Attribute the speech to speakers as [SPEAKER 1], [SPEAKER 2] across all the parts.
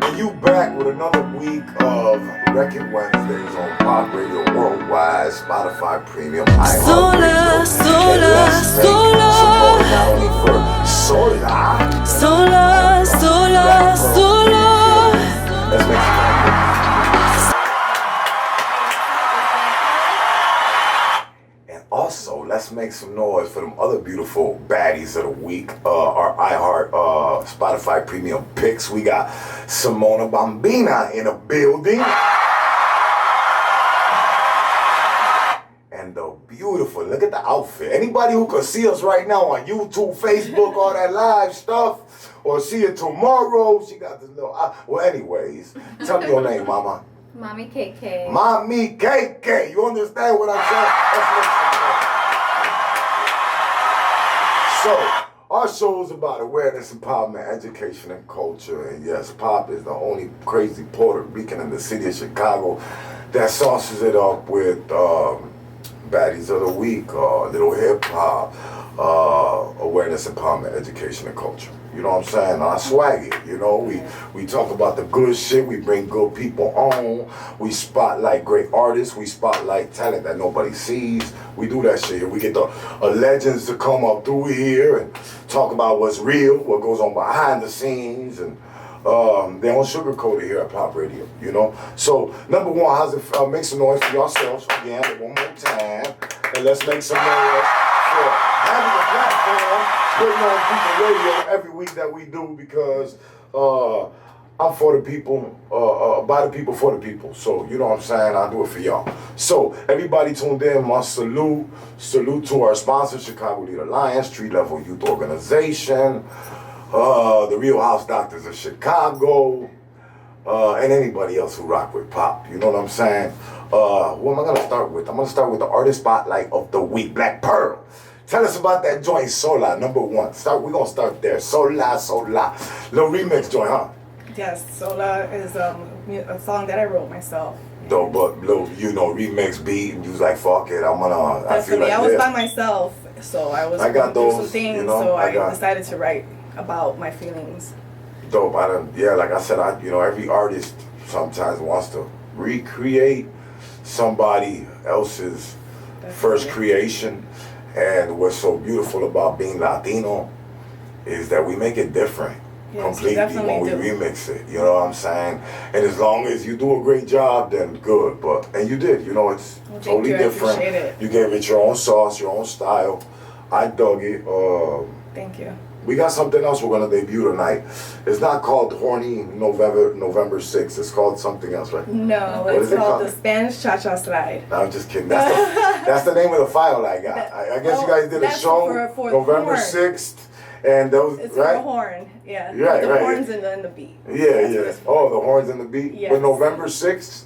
[SPEAKER 1] And you back with another week of Record Wednesdays on Pop Radio Worldwide, Spotify Premium, iHeartRadio, and let's make some noise not only for Sola. Let's make some noise. And also, let's make some noise for them other beautiful baddies of the week. Our iHeart Spotify Premium picks. We got Simona Bambina in a building. And the beautiful, look at the outfit. Anybody who can see us right now on YouTube, Facebook, all that live stuff, or see it tomorrow, she got this little, well anyways, tell me your name, mama.
[SPEAKER 2] Mommy KK.
[SPEAKER 1] Mommy KK. You understand what I'm saying? So, our show is about awareness, empowerment, education, and culture. And yes, Pop is the only crazy Puerto Rican in the city of Chicago that sauces it up with baddies of the week, little hip hop, awareness, empowerment, education, and culture. You know what I'm saying? I swag it, you know. We talk about the good shit. We bring good people on. We spotlight great artists. We spotlight talent that nobody sees. We do that shit. We get the legends to come up through here and talk about what's real, what goes on behind the scenes, and they don't sugarcoat it here at Pop Radio, you know. So number one, how's it? Make some noise for yourselves again, one more time, and let's make some noise for having a platform. Putting on People Radio every week that we do because I'm for the people, by the people, for the people. So, you know what I'm saying? I do it for y'all. So, everybody tuned in, my salute. Salute to our sponsor, Chicago Lead Alliance, Street Level Youth Organization, the Real House Doctors of Chicago, and anybody else who rock with Pop. You know what I'm saying? What am I going to start with? I'm going to start with the Artist Spotlight of the Week, Black Pearl. Tell us about that joint, Sola, number one. We're going to start there. Sola. Little remix joint, huh?
[SPEAKER 3] Yes, Sola is a song that I wrote myself.
[SPEAKER 1] Though, but little, you know, remix beat, and you was like, fuck it, I'm gonna, I feel like,
[SPEAKER 3] I was by myself, so I was
[SPEAKER 1] going through
[SPEAKER 3] some things,
[SPEAKER 1] you know,
[SPEAKER 3] so I decided to write about my feelings.
[SPEAKER 1] Dope, like I said, every artist sometimes wants to recreate somebody else's first creation. And what's so beautiful about being Latino is that we make it different completely when we remix it. You know what I'm saying? And as long as you do a great job, then good. And you did. You know, it's totally different. You gave it your own sauce, your own style. I dug it.
[SPEAKER 3] Thank you.
[SPEAKER 1] We got something else we're gonna debut tonight. It's not called Horny November 6th. It's called something else, right?
[SPEAKER 3] No, it's called the Spanish Cha-Cha Slide.
[SPEAKER 1] No, I'm just kidding. That's the name of the file I got. I guess you guys did a show
[SPEAKER 3] for
[SPEAKER 1] November 6th, and those
[SPEAKER 3] it's
[SPEAKER 1] right?
[SPEAKER 3] For the horn, yeah.
[SPEAKER 1] Right,
[SPEAKER 3] the
[SPEAKER 1] right.
[SPEAKER 3] horns and the beat.
[SPEAKER 1] Yeah. Oh, the horns and the beat.
[SPEAKER 3] Yes.
[SPEAKER 1] But November 6th.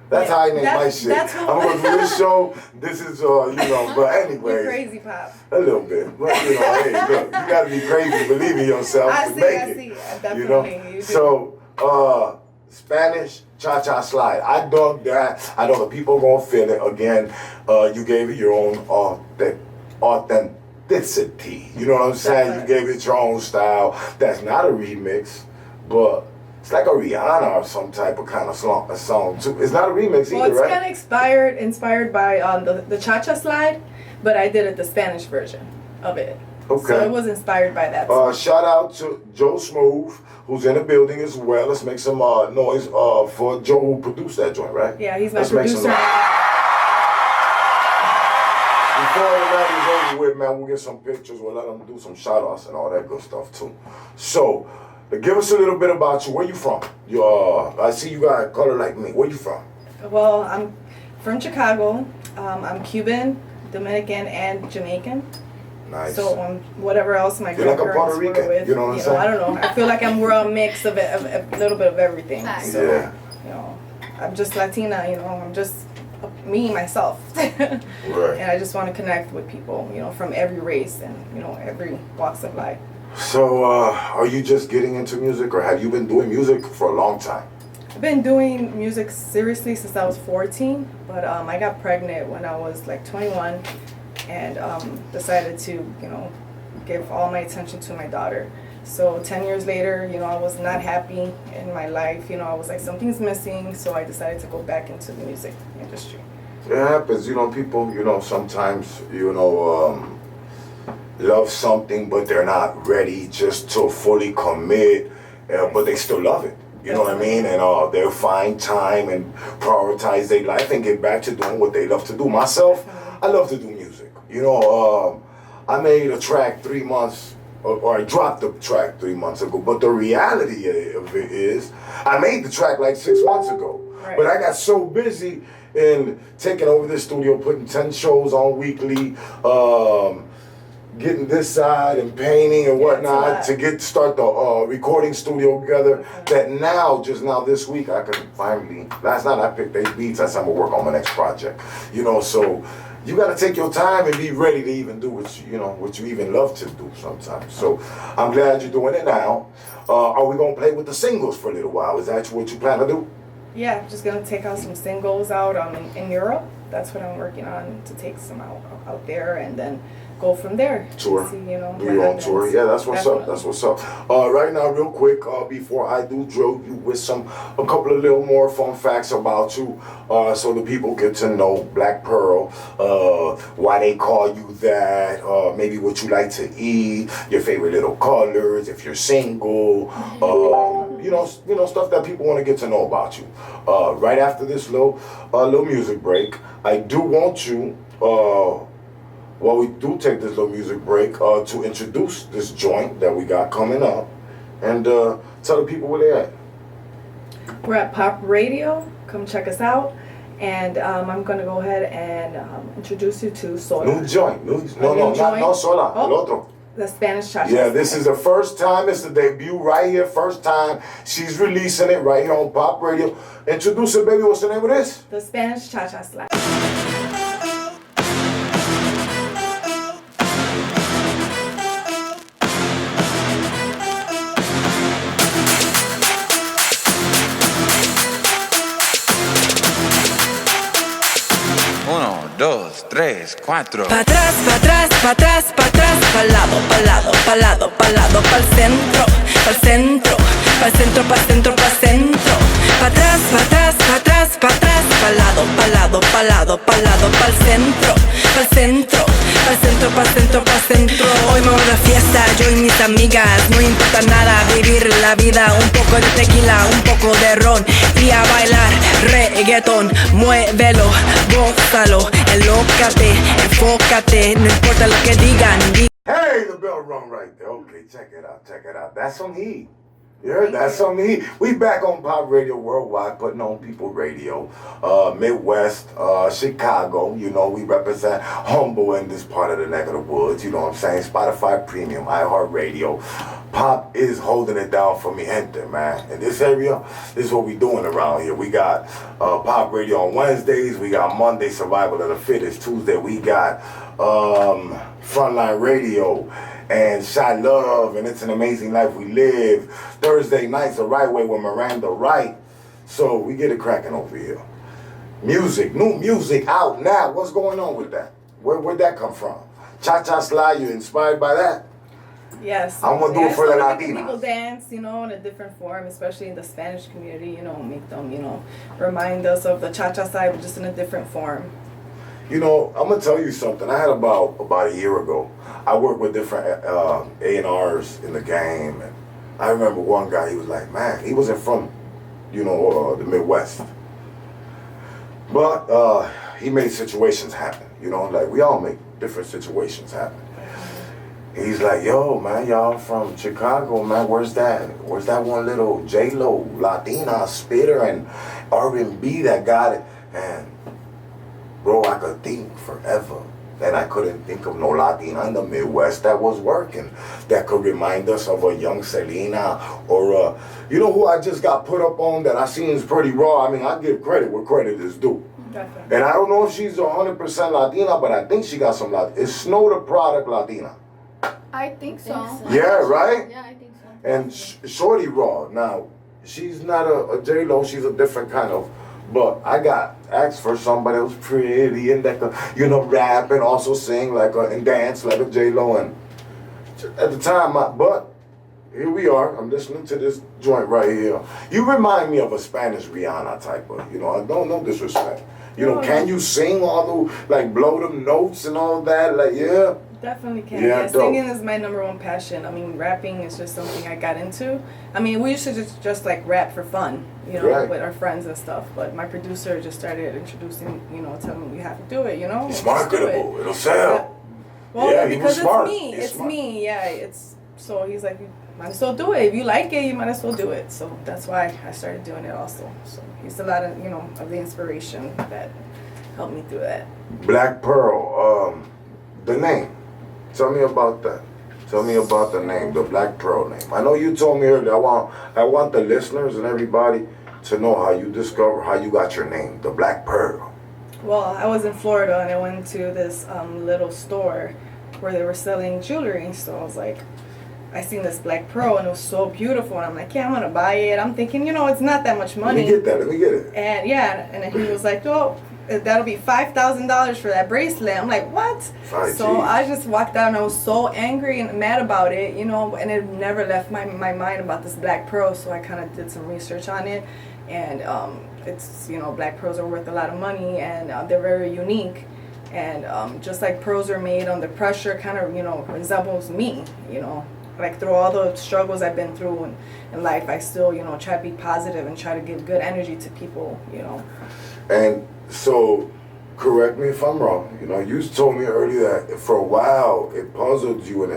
[SPEAKER 1] That's how I name my shit. I'm gonna do this show. This is but anyway.
[SPEAKER 3] You're crazy, Pop.
[SPEAKER 1] A little bit. But hey, look, you gotta be crazy, believe in yourself to make it.
[SPEAKER 3] Definitely.
[SPEAKER 1] You know?
[SPEAKER 3] You do.
[SPEAKER 1] So Spanish Cha-Cha Slide. I dug that. I know the people gonna feel it again. You gave it your own authenticity. You know what I'm saying? You gave it your own style. That's not a remix, but it's like a Rihanna or some type of kind of song too. It's not a remix either, right?
[SPEAKER 3] Well, it's kind of inspired by the Cha-Cha Slide, but I did it the Spanish version of it.
[SPEAKER 1] Okay.
[SPEAKER 3] So it was inspired by that.
[SPEAKER 1] Shout out to Joe Smooth, who's in the building as well. Let's make some noise for Joe, who produced that joint, right?
[SPEAKER 3] Yeah, he's my
[SPEAKER 1] Let's
[SPEAKER 3] producer.
[SPEAKER 1] Make some Before the night is over with, man, we'll get some pictures. We'll let them do some shout-outs and all that good stuff, too. So, give us a little bit about you. Where you from? I see you got color like me. Where you from?
[SPEAKER 3] Well, I'm from Chicago. I'm Cuban, Dominican, and Jamaican.
[SPEAKER 1] Nice.
[SPEAKER 3] So whatever else my
[SPEAKER 1] You're like a Puerto
[SPEAKER 3] grandparents
[SPEAKER 1] Rican.
[SPEAKER 3] were with,
[SPEAKER 1] You know what I'm saying?
[SPEAKER 3] I don't know. I feel like we're a mix of a little bit of everything.
[SPEAKER 2] Nice.
[SPEAKER 3] So,
[SPEAKER 1] Yeah.
[SPEAKER 3] I'm just Latina. I'm just me, myself.
[SPEAKER 1] Right.
[SPEAKER 3] And I just want to connect with people, from every race and, every walks of life.
[SPEAKER 1] So, are you just getting into music, or have you been doing music for a long time?
[SPEAKER 3] I've been doing music seriously since I was 14, but I got pregnant when I was like 21, and decided to, give all my attention to my daughter. So 10 years later, I was not happy in my life. I was like, something's missing. So I decided to go back into the music industry.
[SPEAKER 1] It happens, people, sometimes, love something, but they're not ready just to fully commit, but they still love it. You know what I mean? And they'll find time and prioritize their life and get back to doing what they love to do. Myself, I love to do music. I made a track 3 months, or I dropped the track 3 months ago. But the reality of it is, I made the track like 6 months ago.
[SPEAKER 3] Right.
[SPEAKER 1] But I got so busy in taking over this studio, putting 10 shows on weekly, getting this side and painting and whatnot to start the recording studio together. That just now this week I could finally. Last night I picked 8 beats. I said I'm gonna work on my next project. So you gotta take your time and be ready to even do what you even love to do sometimes. So I'm glad you're doing it now. Are we gonna play with the singles for a little while? Is that what you plan to do?
[SPEAKER 3] Yeah, I'm just gonna take out some singles out in Europe. That's what I'm working on, to take some out there and then go from there.
[SPEAKER 1] Tour.
[SPEAKER 3] See,
[SPEAKER 1] do your own tour. Yeah, that's what's up. That's what's up. Right now, real quick, before I do drill you with a couple of little more fun facts about you, so the people get to know Black Pearl, why they call you that, maybe what you like to eat, your favorite little colors, if you're single, stuff that people want to get to know about you. Right after this little music break, I do want you. While we do take this little music break, to introduce this joint that we got coming up, and tell the people where they're at.
[SPEAKER 3] We're at Pop Radio. Come check us out. And I'm going to go ahead and introduce you to Sola.
[SPEAKER 1] New joint. No, not Sola. El otro.
[SPEAKER 3] The Spanish Cha-Cha.
[SPEAKER 1] Yeah, this is the first time. It's the debut right here. First time she's releasing it right here on Pop Radio. Introduce it, baby. What's the name of this?
[SPEAKER 3] The Spanish Cha-Cha Slap.
[SPEAKER 2] Dos, tres, cuatro.
[SPEAKER 4] Pa' atrás, pa' atrás, pa' atrás, pa' atrás, pa'l lado, pa'l lado, pa'l lado, pa'l lado, pa'l centro, pa'l centro, pa'l centro, pa'l centro, pa'l centro. Pa' atrás, pa' atrás, pa' atrás, pa' atrás, pa'l lado, pa'l lado, pa'l lado, pa'l lado, pa'l centro, pa'l centro, pa'l centro, pa'l centro, pa'l centro. Hoy me voy de fiesta, yo y mis amigas, no importa nada, vivir la vida, un poco de tequila, un poco de ron y a bailar reggaetón, muévelo, gózalo. Enlócate, enfócate, no importa lo que digan.
[SPEAKER 1] Hey, the bell rung right there. Okay, check it out. That's some heat. You heard that's some heat. We back on Pop Radio Worldwide, putting on People Radio, Midwest, Chicago. We represent humble in this part of the neck of the woods. You know what I'm saying? Spotify Premium, iHeartRadio. Pop is holding it down for me, gente, man. In this area, this is what we doing around here. We got Pop Radio on Wednesdays. We got Monday Survival of the Fittest. Tuesday we got Frontline Radio and Shy Love and It's an Amazing Life We Live. Thursday nights the right way with Miranda Wright. So we get it cracking over here. Music, new music out now. What's going on with that? Where'd that come from? Cha-Cha Slide, you inspired by that?
[SPEAKER 3] Yes.
[SPEAKER 1] I'm gonna do it for the Latinas.
[SPEAKER 3] People dance, in a different form, especially in the Spanish community, make them, remind us of the cha-cha side, but just in a different form.
[SPEAKER 1] I'm gonna tell you something. I had about a year ago, I worked with different A&Rs in the game, and I remember one guy, he was like, man, he wasn't from, the Midwest. But he made situations happen, like we all make different situations happen. He's like, yo, man, y'all from Chicago, man, where's that one little J-Lo, Latina spitter and R&B that got it? And, bro, I could think forever that I couldn't think of no Latina in the Midwest that was working, that could remind us of a young Selena or, who I just got put up on that I seen is pretty raw. I mean, I give credit where credit is due.
[SPEAKER 3] Definitely.
[SPEAKER 1] And I don't know if she's 100% Latina, but I think she got some Latina. Is Snow the product Latina?
[SPEAKER 5] I think so.
[SPEAKER 1] Yeah, right?
[SPEAKER 5] Yeah, I think so.
[SPEAKER 1] And Shorty Raw. Now, she's not a J-Lo, she's a different kind of, but I got asked for somebody that was pretty and that could, rap and also sing and dance like a J-Lo. And at the time, but here we are. I'm listening to this joint right here. You remind me of a Spanish Rihanna type of, I don't know disrespect. Can you sing all the, like, blow them notes and all that? Like, yeah.
[SPEAKER 3] Definitely can.
[SPEAKER 1] Yeah,
[SPEAKER 3] Yeah, singing is my number one passion. I mean, rapping is just something I got into. I mean, we used to just like rap for fun,
[SPEAKER 1] Right.
[SPEAKER 3] with our friends and stuff. But my producer just started introducing, telling me you have to do it,
[SPEAKER 1] It's
[SPEAKER 3] just do
[SPEAKER 1] marketable. It'll sell.
[SPEAKER 3] Well,
[SPEAKER 1] Yeah, he was
[SPEAKER 3] because
[SPEAKER 1] smart.
[SPEAKER 3] it's me.
[SPEAKER 1] He's
[SPEAKER 3] It's
[SPEAKER 1] smart.
[SPEAKER 3] me. Yeah, so he's like, you might as well do it. If you like it, you might as well do it. So that's why I started doing it also. So he's a lot of, of the inspiration that helped me through that.
[SPEAKER 1] Black Pearl, the name. Tell me about that. Tell me about the name, the Black Pearl name. I know you told me earlier. I want the listeners and everybody to know how you got your name, the Black Pearl.
[SPEAKER 3] Well, I was in Florida and I went to this little store where they were selling jewelry. So I was like, I seen this Black Pearl and it was so beautiful. And I'm like, yeah, I'm gonna buy it. I'm thinking, it's not that much money.
[SPEAKER 1] Let me get that. Let me get it.
[SPEAKER 3] And yeah, and he was like, oh, that'll be $5,000 for that bracelet. I'm like, what? So I just walked out and I was so angry and mad about it, and it never left my mind about this Black Pearl. So I kind of did some research on it, and it's, Black pearls are worth a lot of money, and they're very unique. And just like pearls are made under pressure, kind of, resembles me, like through all the struggles I've been through in life, I still, try to be positive and try to give good energy to people,
[SPEAKER 1] And so, correct me if I'm wrong. You told me earlier that for a while it puzzled you, and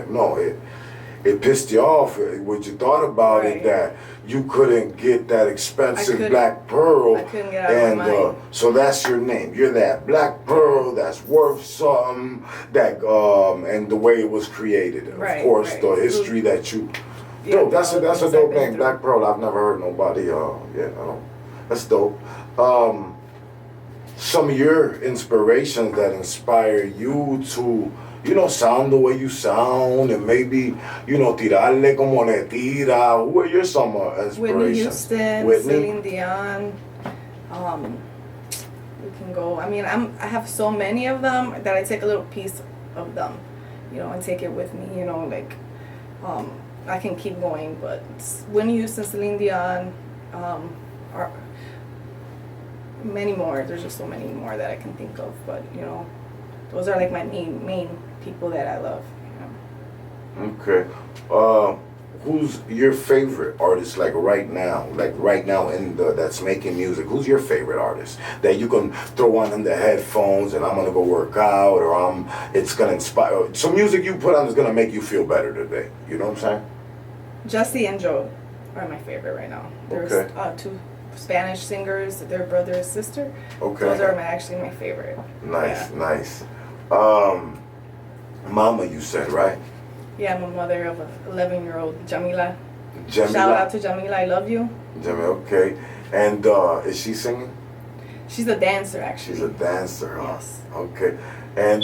[SPEAKER 1] it pissed you off. What you thought about it, that you couldn't get that expensive Black Pearl.
[SPEAKER 3] I couldn't get out of my mind.
[SPEAKER 1] So that's your name. You're that Black Pearl that's worth something. That and the way it was created, of course, the history that you. Dope. That's a dope name, Black Pearl. I've never heard nobody. That's dope. Some of your inspirations that inspire you to, sound the way you sound, and maybe, tirarle como le tira. Who are your some inspirations?
[SPEAKER 3] Whitney Houston, Celine Dion. We can go. I mean, I have so many of them that I take a little piece of them, and take it with me. I can keep going, but Whitney Houston, Celine Dion, are many more. There's just so many more that I can think of, but those are like my main people that I love.
[SPEAKER 1] Okay. Who's your favorite artist, like right now that's making music? Who's your favorite artist that you can throw on the headphones and I'm gonna go work out, or it's gonna inspire? Some music you put on is gonna make you feel better today. You know what I'm saying?
[SPEAKER 3] Jussie and Joe are my favorite right now. There's two Spanish singers, their brother and sister.
[SPEAKER 1] Okay.
[SPEAKER 3] Those are actually my favorite.
[SPEAKER 1] Nice. Mama, you said, right?
[SPEAKER 3] Yeah, I'm a mother of an 11-year-old, Jamila.
[SPEAKER 1] Shout
[SPEAKER 3] out to Jamila, I love you.
[SPEAKER 1] Jamila, okay. And is she singing?
[SPEAKER 3] She's a dancer, actually.
[SPEAKER 1] She's a dancer, huh?
[SPEAKER 3] Yes.
[SPEAKER 1] Okay. And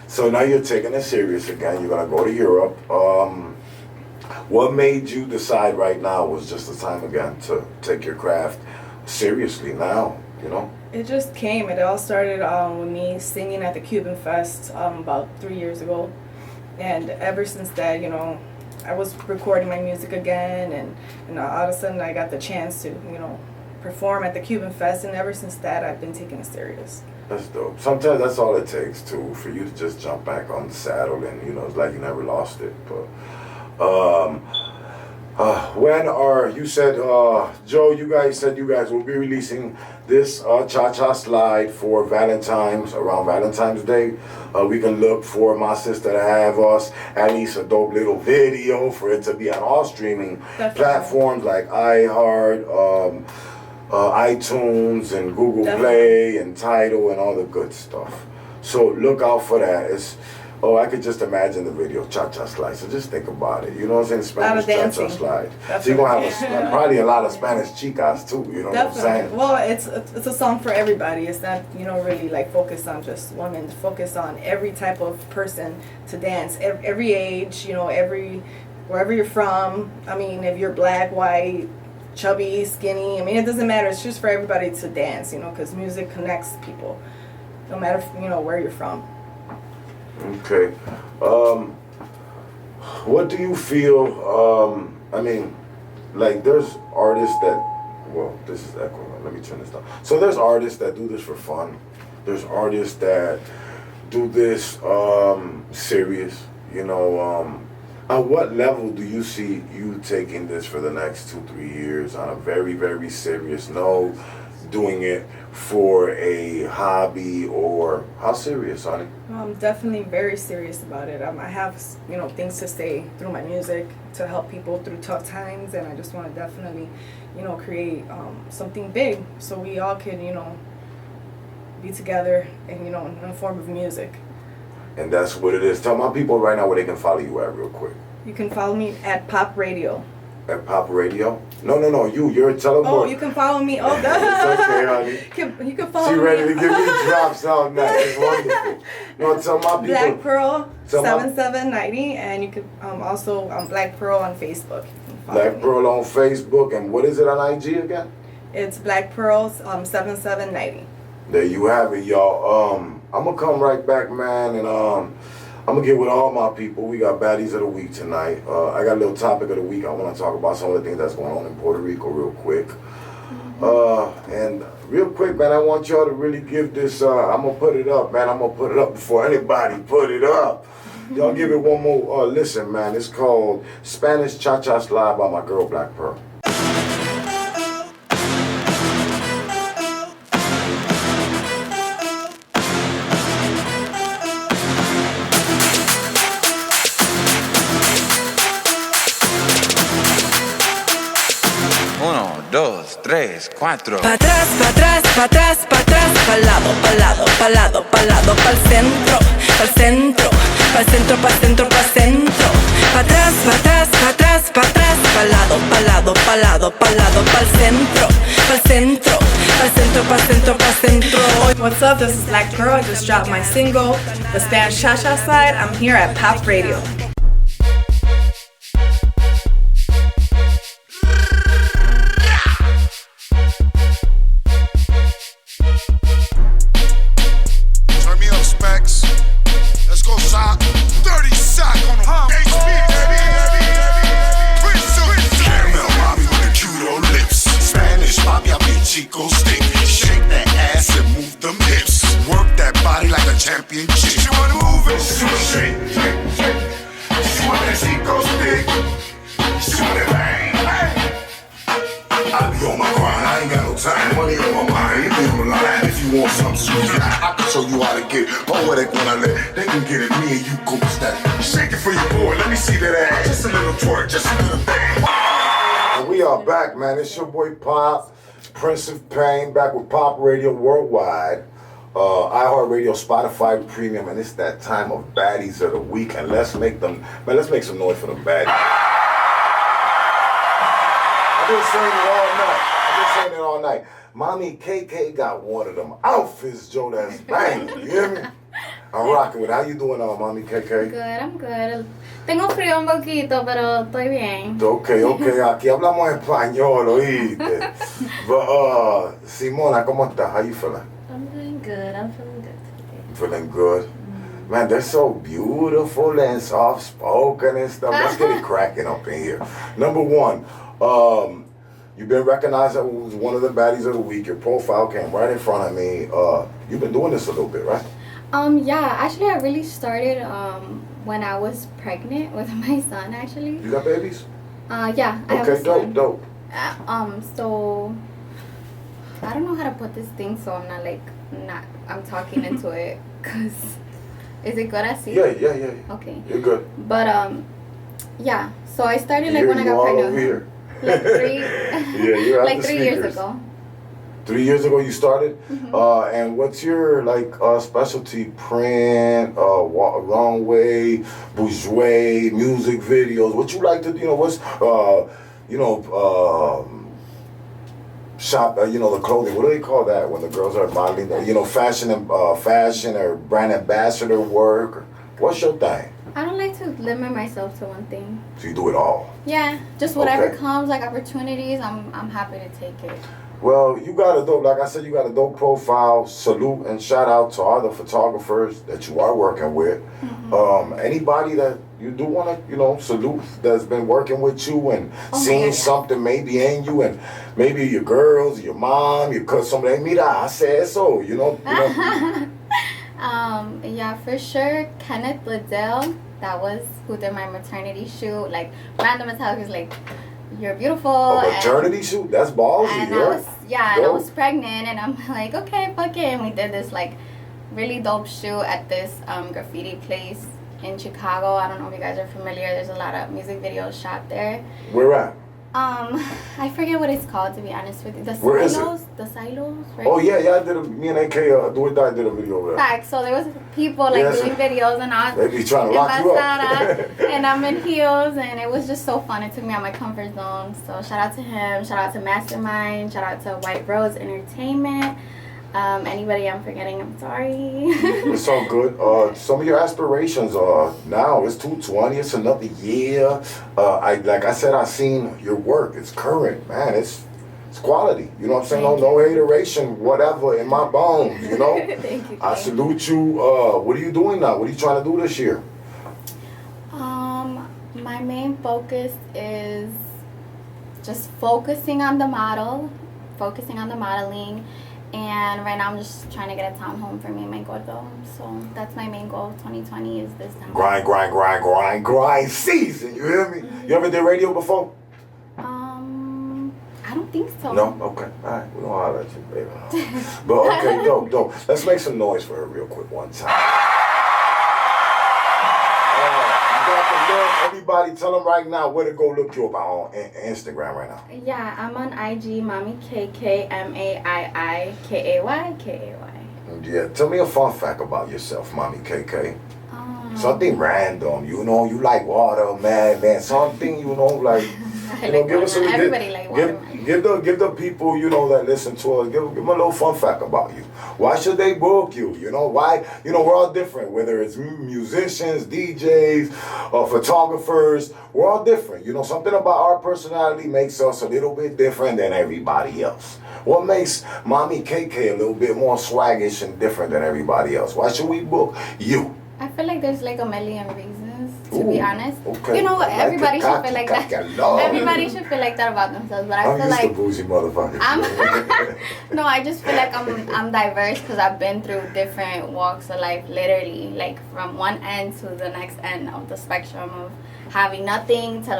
[SPEAKER 1] so now you're taking it serious again. You're going to go to Europe. What made you decide right now was just the time again to take your craft seriously now,
[SPEAKER 3] It just came. It all started with me singing at the Cuban Fest about 3 years ago. And ever since that, I was recording my music again, and all of a sudden I got the chance to, perform at the Cuban Fest, and ever since that I've been taking it serious.
[SPEAKER 1] That's dope. Sometimes that's all it takes too, for you to just jump back on the saddle, and it's like you never lost it. But you said, Joe, you guys will be releasing this Cha-Cha slide for around Valentine's Day. We can look for my sister to have us at least a dope little video for it to be on all streaming platforms like iHeart, iTunes, and Google Play, and Tidal, and all the good stuff. So look out for that. I could just imagine the video, Cha-Cha Slide. So just think about it. You know what I'm saying? Spanish Cha-Cha Slide. So you're going to have probably a lot of Spanish chicas too. You know what I'm saying?
[SPEAKER 3] Well, it's a song for everybody. It's not, really like focused on just women. It's focused on every type of person to dance. Every age, wherever you're from. I mean, if you're black, white, chubby, skinny. I mean, it doesn't matter. It's just for everybody to dance, because music connects people. No matter, where you're from.
[SPEAKER 1] Okay. What do you feel? I mean, like there's artists that, well, this is echoing. Let me turn this down. So there's artists that do this for fun. There's artists that do this serious. You know, at what level do you see you taking this for the next 2-3 years on a very, very serious note? Doing it for a hobby, or how serious, honey?
[SPEAKER 3] I'm definitely very serious about it. I have, things to say through my music to help people through tough times, and I just want to definitely, create something big so we all can, be together and, in a form of music.
[SPEAKER 1] And that's what it is. Tell my people right now where they can follow you at real quick.
[SPEAKER 3] You can follow me at Pop Radio.
[SPEAKER 1] At Pop Radio? No, you're telling me.
[SPEAKER 3] Oh, you can follow me. Oh,
[SPEAKER 1] it's okay, honey.
[SPEAKER 3] You can follow me.
[SPEAKER 1] She ready to give me drops out now. It's wonderful. No, tell my people.
[SPEAKER 3] Black Pearl 7790, and you can also Black Pearl on Facebook.
[SPEAKER 1] Black Pearl on Facebook, and what is it on IG again?
[SPEAKER 3] It's Black Pearl 7790.
[SPEAKER 1] There you have it, y'all. I'm gonna come right back, man, and I'm gonna get with all my people. We got Baddies of the Week tonight. I got a little topic of the week. I want to talk about some of the things that's going on in Puerto Rico real quick. And real quick, man, I want y'all to really give this, I'm gonna put it up, man. I'm gonna put it up before anybody put it up. Y'all give it one more listen, man. It's called Spanish Cha-Cha Slide by my girl Black Pearl.
[SPEAKER 2] Dos, tres, cuatro.
[SPEAKER 4] Pa' atrás, pa' atrás, pa' atrás, pa' atrás, pa'l lado, pa'l lado, pa'l lado, pa'l lado, pa'l centro, pa'l centro, pa'l centro, pa'l centro, pa'l centro. Pa' atrás, pa' atrás, pa' atrás, pa' atrás, pa'l lado, pa'l lado, pa'l lado, pa'l lado, pa'l centro, pa'l centro, pa'l centro, pa'l centro, pa'l centro.
[SPEAKER 3] What's up? This is Black Pearl. I just dropped my single, The Spanish Cha-Cha Slide. I'm here at Pop Radio.
[SPEAKER 1] Show you how to get poetic when I let they can get it. Me and you go stack. Shake it for your boy. Let me see that ass. Just a little twerk, just a little thing. And we are back, man. It's your boy Pop, Prince of Pain, back with Pop Radio Worldwide, iHeartRadio, Spotify Premium, and it's that time of Baddies of the Week. And let's make some noise for them baddies. I've been saying it all night. Mommy KK got one of them outfits, Joe, that's bang. You hear me? I'm rocking with it. How you doing, Mommy KK?
[SPEAKER 5] Good, I'm good. Tengo frío un poquito, pero estoy bien.
[SPEAKER 1] Okay. Aquí hablamos español, oíste. But, Simona, ¿cómo estás? How you feeling?
[SPEAKER 5] I'm doing good. I'm feeling good today.
[SPEAKER 1] Feeling good? Man, they're so beautiful and soft-spoken and stuff. Let's get it cracking up in here. Number one, you've been recognized as one of the Baddies of the Week. Your profile came right in front of me. You've been doing this a little bit, right?
[SPEAKER 5] Yeah, actually I really started when I was pregnant with my son, actually.
[SPEAKER 1] You got babies?
[SPEAKER 5] Yeah, I have a son.
[SPEAKER 1] Dope.
[SPEAKER 5] So I don't know how to put this thing so I'm I'm talking into it, cause is it good as see?
[SPEAKER 1] Yeah.
[SPEAKER 5] Okay.
[SPEAKER 1] You're good.
[SPEAKER 5] But yeah, so I started
[SPEAKER 1] Here
[SPEAKER 5] when I got pregnant.
[SPEAKER 1] Here.
[SPEAKER 5] Like
[SPEAKER 1] you're
[SPEAKER 5] like 3 years ago.
[SPEAKER 1] 3 years ago you started?
[SPEAKER 5] Mm-hmm.
[SPEAKER 1] And what's your specialty? Print, wrong way, bourgeois, music videos. What you like to shop, the clothing. What do they call that when the girls are modeling? Fashion or brand ambassador work. What's your thing?
[SPEAKER 5] I don't like to limit myself to one thing.
[SPEAKER 1] So you do it all?
[SPEAKER 5] Yeah, just whatever
[SPEAKER 1] Okay.
[SPEAKER 5] comes, like opportunities, I'm happy to take it.
[SPEAKER 1] Well, you got a dope, like I said, you got a dope profile. Salute and shout out to all the photographers that you are working with.
[SPEAKER 5] Mm-hmm.
[SPEAKER 1] Anybody that you do want to, salute that's been working with you and
[SPEAKER 5] Oh,
[SPEAKER 1] seeing
[SPEAKER 5] yeah.
[SPEAKER 1] something maybe in you, and maybe your girls, your mom, your cousin, somebody, mira, I said so,
[SPEAKER 5] Yeah, for sure. Kenneth Liddell, that was who did my maternity shoot. Like, random as hell, he was like, "You're beautiful."
[SPEAKER 1] A maternity shoot? That's ballsy,
[SPEAKER 5] and
[SPEAKER 1] girl.
[SPEAKER 5] I was pregnant, and I'm like, okay, fuck it. And we did this like really dope shoot at this graffiti place in Chicago. I don't know if you guys are familiar. There's a lot of music videos shot there.
[SPEAKER 1] Where at?
[SPEAKER 5] I forget what it's called, to be honest with you. The
[SPEAKER 1] Where is it?
[SPEAKER 5] Silos, the Silos, right?
[SPEAKER 1] Oh yeah, me and AK Do It Die did a video over there.
[SPEAKER 5] Fact. So there was people like
[SPEAKER 1] Yes.
[SPEAKER 5] doing videos, and I
[SPEAKER 1] They be trying to lock you up.
[SPEAKER 5] and I'm in heels, and it was just so fun. It took me out of my comfort zone. So shout out to him. Shout out to Mastermind. Shout out to White Rose Entertainment. Anybody I'm forgetting, I'm sorry.
[SPEAKER 1] It's all good. Some of your aspirations are now. It's 220. It's another year. Like I said, I seen your work. It's current, man. It's quality. You know what I'm saying?
[SPEAKER 5] Thank
[SPEAKER 1] No hateration, whatever in my bones. You know.
[SPEAKER 5] Thank you.
[SPEAKER 1] I salute you. What are you doing now? What are you trying to do this year?
[SPEAKER 5] My main focus is just focusing on the modeling. And right now I'm just trying to get a townhome for me and my gordo. So that's my main goal. 2020 is this time.
[SPEAKER 1] Grind season. You hear me? You ever did radio before?
[SPEAKER 5] I don't think so.
[SPEAKER 1] No? Okay. All right. We don't holler at you, baby. But okay, dope. Let's make some noise for her real quick one time. You got the look. Everybody tell them right now where to go look you up on Instagram right now.
[SPEAKER 5] Yeah, I'm on IG, Mommy KK, MAIIKAY.
[SPEAKER 1] Yeah, tell me a fun fact about yourself, Mommy KK. Something random, you like water, man. Something, like, give us some.
[SPEAKER 5] Everybody like watermelon.
[SPEAKER 1] Give the people, that listen to us. Give them a little fun fact about you. Why should they book you? Why? We're all different. Whether it's musicians, DJs, photographers, we're all different. Something about our personality makes us a little bit different than everybody else. What makes Mommy KK a little bit more swaggish and different than everybody else? Why should we book you?
[SPEAKER 5] I feel like there's like a million reasons, to be honest.
[SPEAKER 1] Okay.
[SPEAKER 5] Everybody should feel like that. Everybody should feel like that about themselves. But I feel
[SPEAKER 1] used
[SPEAKER 5] like
[SPEAKER 1] to bougie motherfucker.
[SPEAKER 5] No, I just feel like I'm diverse because I've been through different walks of life, literally, like from one end to the next end of the spectrum of having nothing to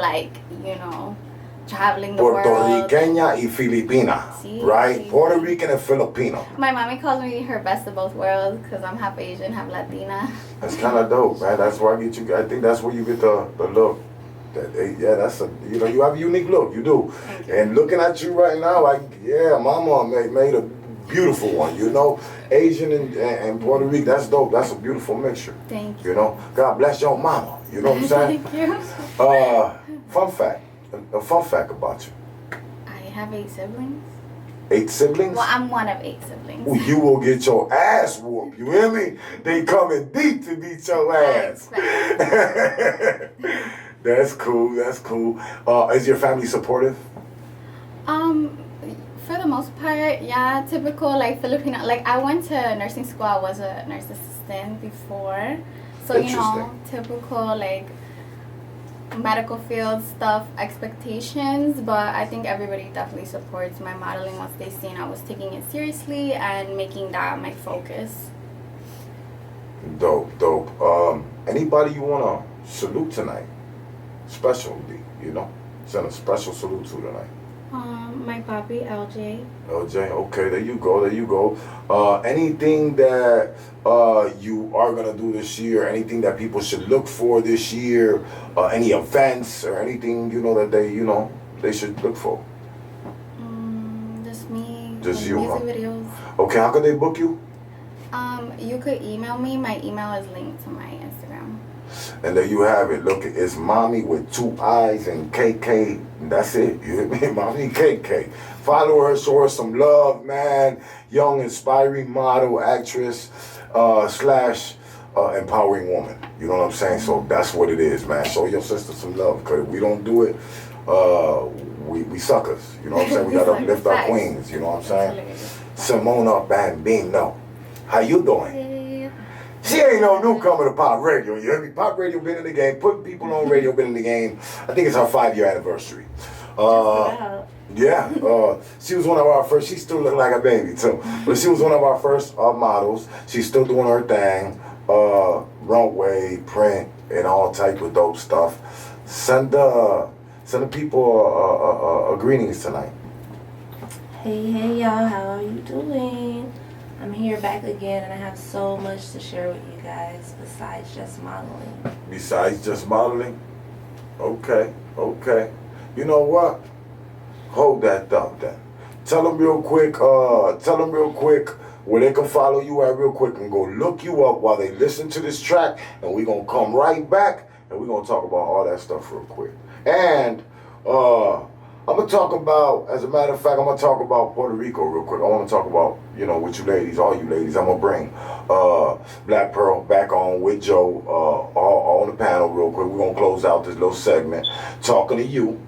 [SPEAKER 5] traveling the
[SPEAKER 1] Puerto
[SPEAKER 5] world.
[SPEAKER 1] Riqueña y Filipina, right? Puerto Rican and Filipino.
[SPEAKER 5] My mommy calls me her best of both worlds because I'm half Asian, half Latina.
[SPEAKER 1] That's kind of dope, man. That's where I think that's where you get the look. You have a unique look. You do. And looking at you right now, Mama made a beautiful one. Asian and Puerto Rican. That's dope. That's a beautiful mixture.
[SPEAKER 5] Thank you.
[SPEAKER 1] God bless your mama. You know what I'm saying?
[SPEAKER 5] Thank you.
[SPEAKER 1] Fun fact. A fun fact about you.
[SPEAKER 5] I have 8 siblings.
[SPEAKER 1] 8 siblings?
[SPEAKER 5] Well, I'm one of 8 siblings.
[SPEAKER 1] Ooh, you will get your ass whooped. You hear me? They coming deep to beat your ass. That's cool. Is your family supportive?
[SPEAKER 5] For the most part, yeah. Typical Filipino. I went to nursing school. I was a nurse assistant before, so typical medical field stuff, expectations. But I think everybody definitely supports my modeling once they seen I was taking it seriously and making that my focus.
[SPEAKER 1] Dope. Anybody you wanna salute tonight? Specially, send a special salute to tonight.
[SPEAKER 5] My papi, LJ.
[SPEAKER 1] LJ, okay, there you go. Anything that you are gonna do this year? Anything that people should look for this year? Any events or anything that they should look for?
[SPEAKER 5] Just me.
[SPEAKER 1] Just you,
[SPEAKER 5] music
[SPEAKER 1] huh?
[SPEAKER 5] videos.
[SPEAKER 1] Okay, how can they book you?
[SPEAKER 5] You could email me. My email is linked to my Instagram.
[SPEAKER 1] And there you have it. Look, it's Mommy with 2 eyes and KK. That's it. You hear me? Mommy KK. Follow her, show her some love, man. Young, inspiring model, actress, / empowering woman. You know what I'm saying? So that's what it is, man. Show your sister some love. Because if we don't do it, we suckers. You know what I'm saying? We got to lift our queens. You know what I'm saying? Simona Bambino. How you doing?
[SPEAKER 5] Hey.
[SPEAKER 1] She ain't no newcomer to pop radio. You hear me? Pop radio been in the game. Putting people on radio been in the game. I think it's her 5-year anniversary. Yeah, she was one of our first. She still look like a baby too, but she was one of our first models. She's still doing her thing, runway, print, and all type of dope stuff. Send the people greetings tonight.
[SPEAKER 6] Hey y'all, how are you doing? I'm here back again, and I have so much to share with you guys besides just modeling.
[SPEAKER 1] Besides just modeling? Okay. You know what? Hold that thought then. Tell them real quick where they can follow you at real quick and go look you up while they listen to this track, and we're going to come right back and we're going to talk about all that stuff real quick. And I'm going to talk about, as a matter of fact, I'm going to talk about Puerto Rico real quick. I want to talk about, with you ladies, all you ladies. I'm going to bring Black Pearl back on with Joe on the panel real quick. We're going to close out this little segment talking to you.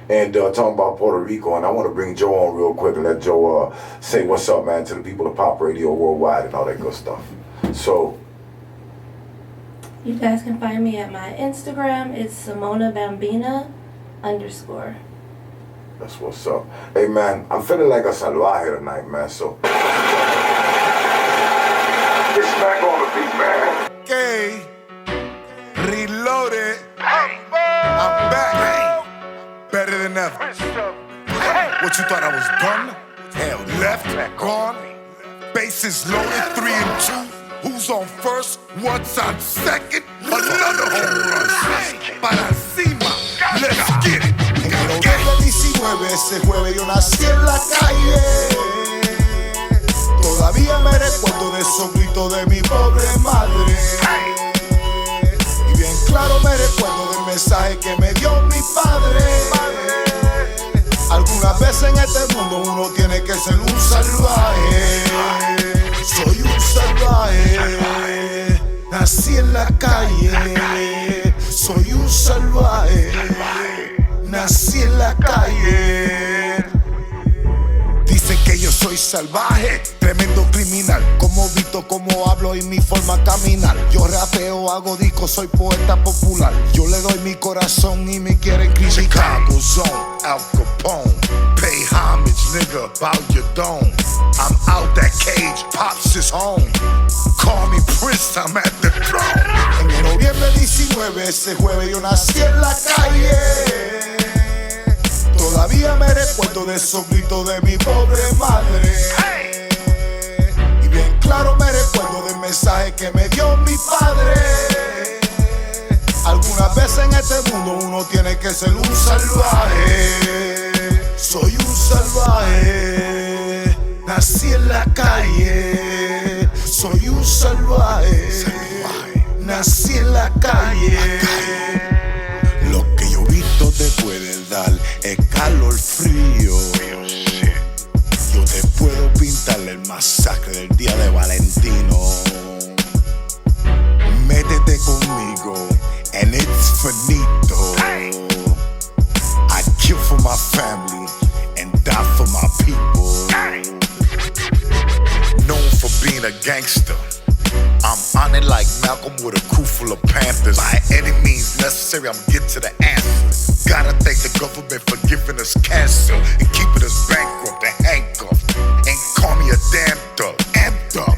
[SPEAKER 1] And talking about Puerto Rico, and I want to bring Joe on real quick and let Joe say what's up, man, to the people of Pop Radio Worldwide and all that good stuff. So,
[SPEAKER 6] you guys can find me at my Instagram. It's Simona Bambina _.
[SPEAKER 1] That's what's up. Hey, man, I'm feeling like a salvaje tonight, man, so. It's back on the beat, man.
[SPEAKER 7] Okay, reloaded. I'm back. Better than ever. What you thought I was done? Hell, left, gone. Bases loaded, 3 and 2. Who's on first? What's on second? Another home run. Para encima. Let's get it.
[SPEAKER 8] En el 2019, ese jueves yo nací en la calle. Todavía me recuerdo de esos gritos de mi pobre madre. Y bien claro me recuerdo del mensaje que me dio mi padre. Algunas veces en este mundo uno tiene que ser un salvaje. Soy un salvaje. Nací en la calle. Soy un salvaje. Nací en la calle. Dicen que yo soy salvaje, tremendo criminal. Como visto, como hablo y mi forma de caminar. Yo rapeo, hago discos, soy poeta popular. Yo le doy mi corazón y me quieren criticar.
[SPEAKER 7] Chicago Zone, Al Capone. Pay homage, nigga, bow your dome. I'm out that cage, Pops is home. Call me Prince, I'm at the throne.
[SPEAKER 8] En el noviembre 19, ese jueves yo nací en la calle. Todavía me recuerdo de esos gritos de mi pobre madre. Y bien claro me recuerdo del mensaje que me dio mi padre. Algunas veces en este mundo uno tiene que ser un salvaje. Soy un salvaje. Nací en la calle. Soy un salvaje. Nací en la calle.
[SPEAKER 7] Lo que yo visto te puede dar es calor frío. Yo te puedo pintar el masacre del día de Valentino. Métete conmigo and it's finito. I kill for my family and die for my people. Known for being a gangster, I'm on it like Malcolm with a crew full of Panthers. By any means necessary, I'm get to the answer. Gotta thank the government for giving us cancer and keeping us bankrupt and handcuffed. Ain't call me a damn thug, amped up.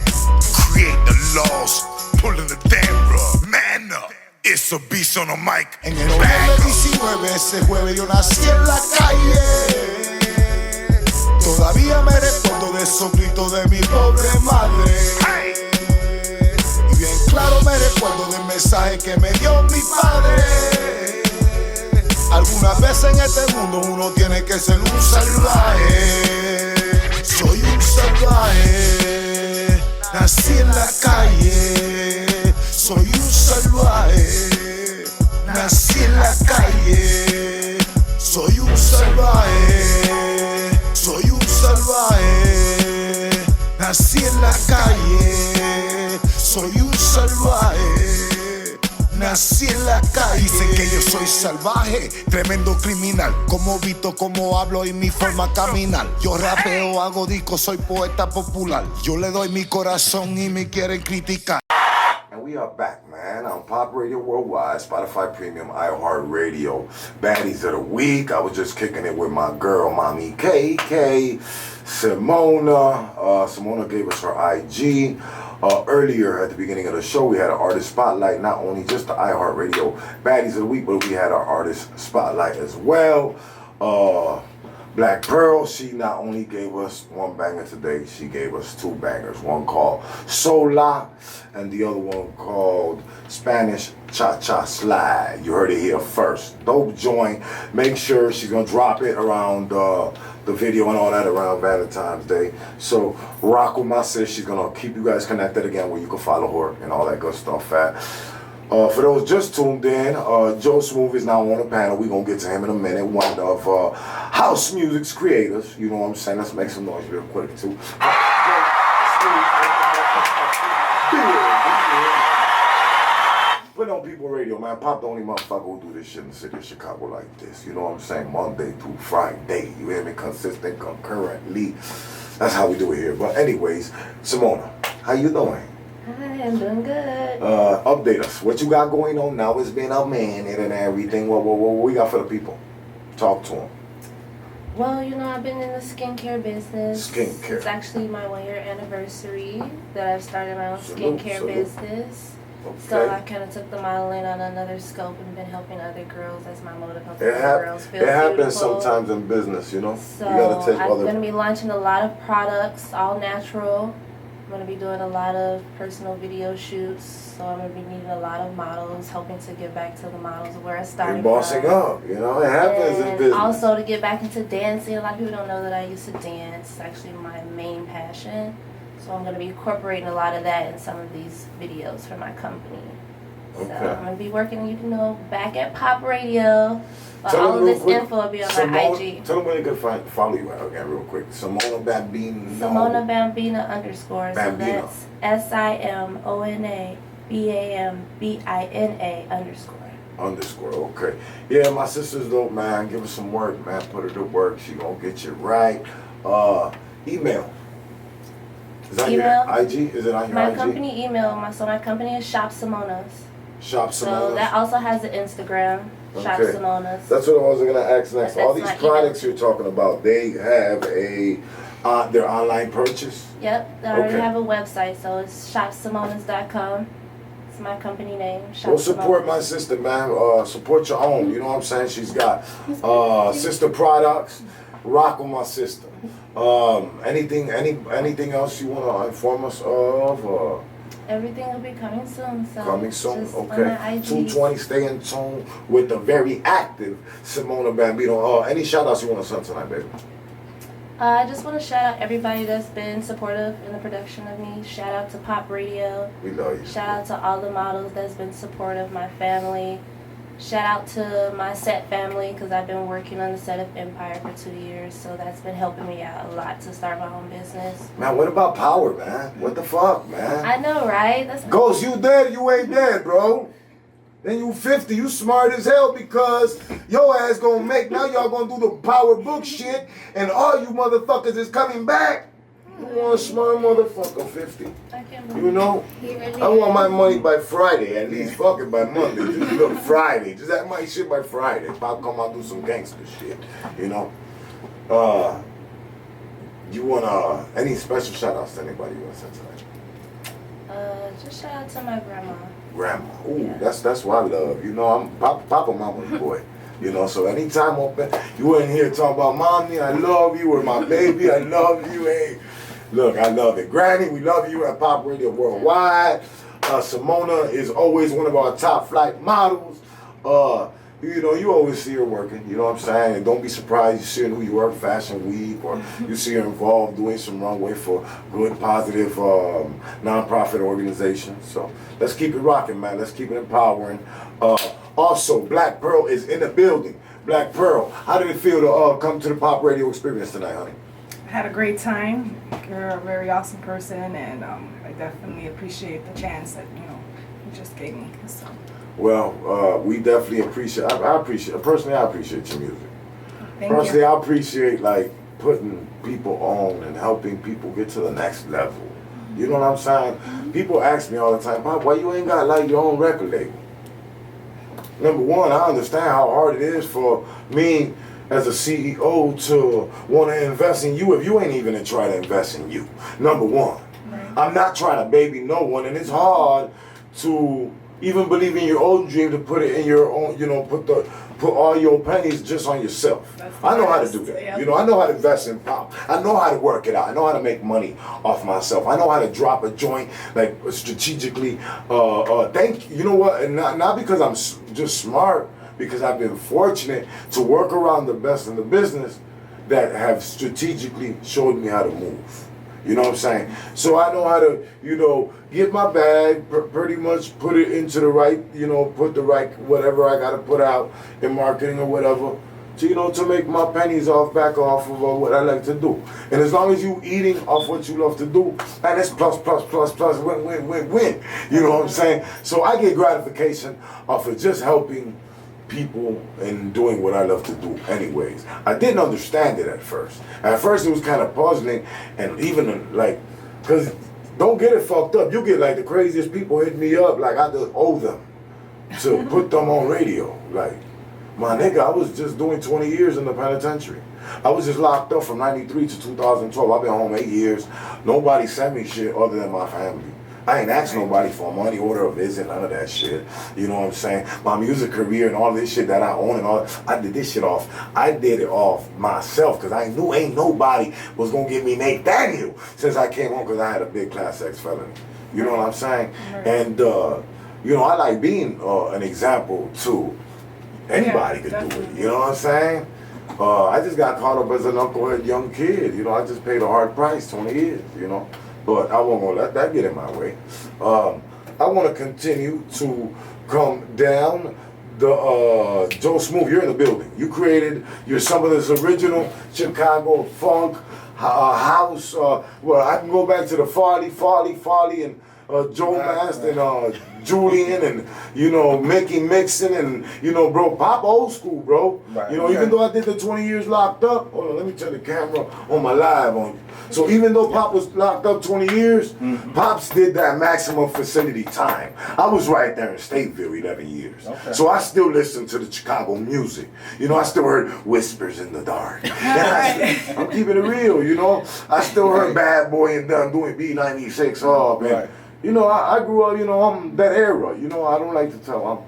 [SPEAKER 7] Create the laws, pulling the damn rug. Man up, it's a beast on the mic.
[SPEAKER 8] En el noviembre 19, ese jueves yo nací en la calle. Todavía me recuerdo de esos gritos de mi pobre madre. Y bien claro me recuerdo del mensaje que me dio mi padre. Algunas veces en este mundo uno tiene que ser un salvaje. Soy un salvaje. Nací en la calle. Soy un salvaje. Nací en la calle. Soy un salvaje. Soy un salvaje. Nací en la calle. Soy un salvaje. Nací en la calle. Dicen que yo soy salvaje, tremendo criminal. Como visto, como hablo y mi forma de caminar. Yo rapeo, hago discos, soy poeta popular. Yo le doy mi corazón y me quieren criticar.
[SPEAKER 1] And we are back, man, on Pop Radio Worldwide, Spotify Premium, iHeartRadio. Baddies of the Week. I was just kicking it with my girl, Mommy KK, Simona. Simona gave us her IG. Earlier at the beginning of the show, we had an artist spotlight, not only just the iHeartRadio Baddies of the Week, but we had our artist spotlight as well. Black Pearl, she not only gave us one banger today, she gave us two bangers. One called Sola, and the other one called Spanish Cha-Cha Slide. You heard it here first. Dope joint. Make sure she's going to drop it around the video and all that around Valentine's Day. So rock with my sis. She's going to keep you guys connected again where you can follow her and all that good stuff at. For those just tuned in, Joe Smooth is now on the panel. We're going to get to him in a minute. One of house music's creators. You know what I'm saying? Let's make some noise real quick, too. Put on People Radio, man. Pop the only motherfucker who do this shit in the city of Chicago like this. You know what I'm saying? Monday through Friday. You hear me? Consistent, concurrently. That's how we do it here. But anyways, Simona, how you doing?
[SPEAKER 6] Hi, I'm doing good.
[SPEAKER 1] Update us. What you got going on now? It's been a minute and everything. What we got for the people? Talk to them.
[SPEAKER 6] Well, you know, I've been in the skincare business.
[SPEAKER 1] Skincare.
[SPEAKER 6] It's actually my 1-year anniversary that I've started my own skincare business.
[SPEAKER 1] Okay.
[SPEAKER 6] So I kind of took the modeling on another scope and been helping other girls as my motive, helping other girls feel beautiful.
[SPEAKER 1] It happens sometimes in business, you know?
[SPEAKER 6] So
[SPEAKER 1] you gotta take
[SPEAKER 6] I'm going to be launching a lot of products, all natural. I'm going to be doing a lot of personal video shoots, so I'm going to be needing a lot of models, helping to give back to the models where I started.
[SPEAKER 1] You're bossing up, you know, it happens in business.
[SPEAKER 6] Also to get back into dancing. A lot of people don't know that I used to dance. It's actually my main passion. So I'm going to be incorporating a lot of that in some of these videos for my company. Okay. So I'm going to be working, you know, back at Pop Radio. All of this info will be on my IG.
[SPEAKER 1] Tell them where they can follow you again real quick. Simona Bambina.
[SPEAKER 6] Simona Bambina _. Bambina. So that's SIMONA BAMBINA _.
[SPEAKER 1] Okay. Yeah, my sister's dope, man. Give her some work, man. Put her to work. She gonna get you right. Email. Is that your IG? Is it on your
[SPEAKER 6] my
[SPEAKER 1] IG?
[SPEAKER 6] My company email. My company is Shop Simonas.
[SPEAKER 1] Shop Simonas.
[SPEAKER 6] So that also has an Instagram. Shop Simonas.
[SPEAKER 1] That's what I was gonna ask next. All these products you're talking about, they have their online purchase?
[SPEAKER 6] Yep, they already have a website, so it's shopsimonas.com. It's my company name.
[SPEAKER 1] Well, support my sister, man. Support your own. You know what I'm saying? She's got sister products. Rock with my sister. Anything else you wanna inform us of?
[SPEAKER 6] Everything will be coming soon. So
[SPEAKER 1] coming soon, okay. 220, stay in tune with the very active Simona Bambino. Any shout outs you want to send tonight, baby?
[SPEAKER 6] I just want to shout out everybody that's been supportive in the production of me. Shout out to Pop Radio.
[SPEAKER 1] We love you.
[SPEAKER 6] Shout out to all the models that's been supportive, my family. Shout out to my set family because I've been working on the set of Empire for 2 years, so that's been helping me out a lot to start my own business.
[SPEAKER 1] Man, what about Power, man? What the fuck, man?
[SPEAKER 6] I know, right? That's
[SPEAKER 1] Ghost, you dead, you ain't dead, bro. Then you 50, you smart as hell because your ass gonna make, now y'all gonna do the Power book shit and all you motherfuckers is coming back. You want a smart motherfucker, 50.
[SPEAKER 6] I can't believe
[SPEAKER 1] you know? I want my money by Friday, at least fucking by Monday. Just look, Friday. Just have my shit by Friday. Pop come out do some gangster shit, you know? You want any special shout outs to anybody you want to send tonight?
[SPEAKER 6] Just shout out to my grandma.
[SPEAKER 1] Grandma. Ooh, yeah. That's what I love. You know, I'm Papa Mama's boy. You know, so anytime you in here talking about mommy, I love you, or my baby, I love you. Hey, look, I love it. Granny, we love you at Pop Radio Worldwide. Simona is always one of our top flight models. You know, you always see her working, you know what I'm saying? And don't be surprised you see her in New York Fashion Week, or you see her involved doing some runway for good, positive non-profit organizations. So let's keep it rocking, man. Let's keep it empowering. Also, Black Pearl is in the building. Black Pearl, how did it feel to come to the Pop Radio experience tonight, honey?
[SPEAKER 3] I had a great time. You're a very awesome person, and I definitely appreciate the chance that you just gave me. So.
[SPEAKER 1] Well, we definitely appreciate. I appreciate personally. I appreciate your music.
[SPEAKER 3] Thank
[SPEAKER 1] personally,
[SPEAKER 3] you.
[SPEAKER 1] I appreciate like putting people on and helping people get to the next level. You know what I'm saying? People ask me all the time, Pop, why you ain't got like your own record label? Number one, I understand how hard it is for me as a CEO to want to invest in you if you ain't even try to invest in you. Number one. I'm not trying to baby no one, and it's hard to even believe in your own dream to put it in your own, you know, put all your pennies just on yourself. I know how to do that. You know, I know how to invest in pop. I know how to work it out. I know how to make money off myself. I know how to drop a joint like strategically. You know what? And not because I'm just smart, because I've been fortunate to work around the best in the business that have strategically showed me how to move. You know what I'm saying? So I know how to, you know, get my bag, pretty much put it into the right, you know, put the right, whatever I got to put out in marketing or whatever, to, you know, to make my pennies back off of what I like to do. And as long as you eating off what you love to do, and it's plus, win. You know what I'm saying? So I get gratification off of just helping people and doing what I love to do anyways. I didn't understand it at first. At first it was kind of puzzling, and even like, because don't get it fucked up. You get like the craziest people hit me up like I just owe them to put them on radio. Like, my nigga, I was just doing 20 years in the penitentiary. I was just locked up from 93 to 2012. I've been home 8 years. Nobody sent me shit other than my family. I ain't asked nobody for a money order, a visit, none of that shit. You know what I'm saying? My music career and all this shit that I own and all, I did this shit off. I did it off myself because I knew ain't nobody was going to give me Nate Daniel since I came home because I had a big Class X felony. You know what I'm saying? Right. And, you know, I like being an example to anybody could do it. You know what I'm saying? I just got caught up as an knucklehead young kid. You know, I just paid a hard price, 20 years, you know. But I won't gonna let that get in my way. I want to continue to come down the Joe Smooth. You're in the building. You created some of this original Chicago funk house. Well, I can go back to the Farley, and Joe Mast and Julian and, you know, Mickey Mixon and, you know, bro, Pop old school, bro. Right. You know, even though I did the 20 years locked up, hold on, let me turn the camera on my live on you. So even though Pop was locked up 20 years, Pops did that maximum facility time. I was right there in Stateville 11 years. Okay. So I still listened to the Chicago music. You know, I still heard Whispers in the Dark. I'm keeping it real, you know. I still heard Bad Boy and Done doing B96. Oh, man. Right. You know, I grew up, you know, I'm that era. You know, I don't like to tell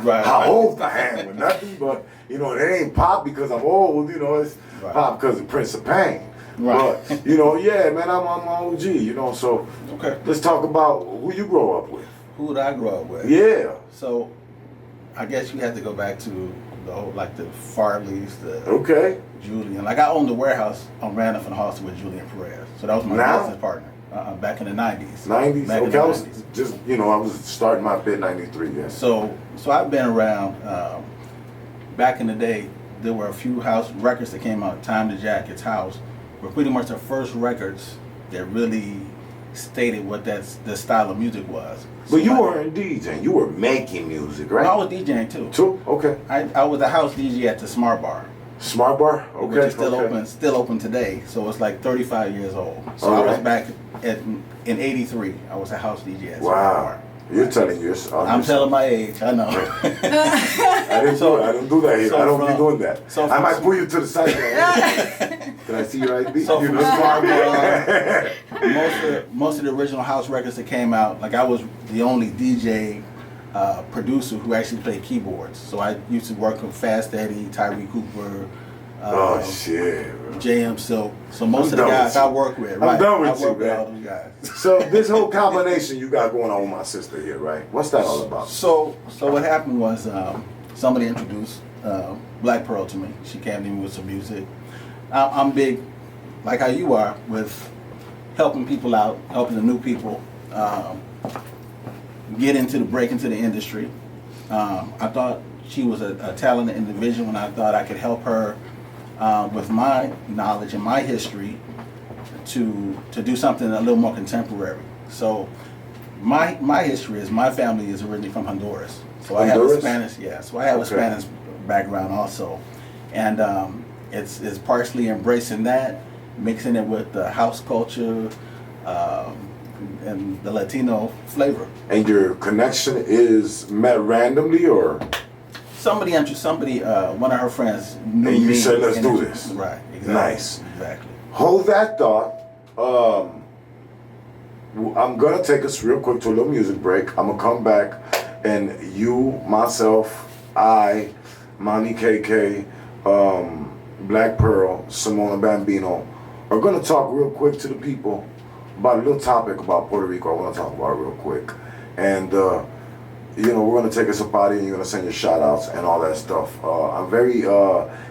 [SPEAKER 1] how old I am or nothing, but, you know, it ain't Pop because I'm old, you know, it's Pop because of Prince of Pain. Right. But, you know, yeah, man, I'm OG, you know, so let's talk about who you grow up with.
[SPEAKER 9] Who did I grow up with?
[SPEAKER 1] Yeah.
[SPEAKER 9] So, I guess you have to go back to the whole, like the Farleys, the Julian. Like I owned the warehouse on Randolph and Halston with Julian Perez. So that was my business partner. Back in the 90s.
[SPEAKER 1] 90s?
[SPEAKER 9] Back
[SPEAKER 1] okay, I was just, you know, I was starting my bid 93, yeah.
[SPEAKER 9] So I've been around, back in the day, there were a few house records that came out. Time to Jacket's House were pretty much the first records that really stated what the style of music was.
[SPEAKER 1] So but you weren't DJing, you were making music, right?
[SPEAKER 9] No, I was DJing too.
[SPEAKER 1] Too? Okay.
[SPEAKER 9] I was a house DJ at the Smart Bar.
[SPEAKER 1] Smart Bar? Okay.
[SPEAKER 9] Which is still open today. So it's like 35 years old. So I was back in 83. I was a house DJ at Smart Bar.
[SPEAKER 1] You're telling yourself.
[SPEAKER 9] I'm telling my age. I know.
[SPEAKER 1] I didn't do that here. So I don't be doing that. So I might pull you to the side. Can I see your ID?
[SPEAKER 9] So from Smart Bar, most of the original house records that came out, like I was the only DJ producer who actually played keyboards. So I used to work with Fast Eddie, Tyree Cooper, JM Silk. So most of the guys I work with, right?
[SPEAKER 1] I'm done with
[SPEAKER 9] I work with all those guys.
[SPEAKER 1] So this whole combination you got going on with my sister here, right? What's that all about?
[SPEAKER 9] So what happened was somebody introduced Black Pearl to me. She came to me with some music. I'm big, like how you are, with helping people out, helping the new people break into the industry. I thought she was a talented individual, and I thought I could help her with my knowledge and my history to do something a little more contemporary. So my history is my family is originally from Honduras. So I have a Spanish, so I have a Spanish background also, and it's partially embracing that, mixing it with the house culture, and the Latino flavor.
[SPEAKER 1] And your connection is met randomly, or?
[SPEAKER 9] Somebody, one of her friends knew
[SPEAKER 1] and you
[SPEAKER 9] me.
[SPEAKER 1] said, let's do this.
[SPEAKER 9] Right. Exactly.
[SPEAKER 1] Nice.
[SPEAKER 9] Exactly.
[SPEAKER 1] Hold that thought. I'm gonna take us real quick to a little music break. I'm gonna come back, and you, myself, I, Mommy KK, Black Pearl, Simona Bambino, are gonna talk real quick to the people about a little topic about Puerto Rico. I want to talk about it real quick, and you know, we're gonna take us a party, and you're gonna send your shout outs and all that stuff. I'm very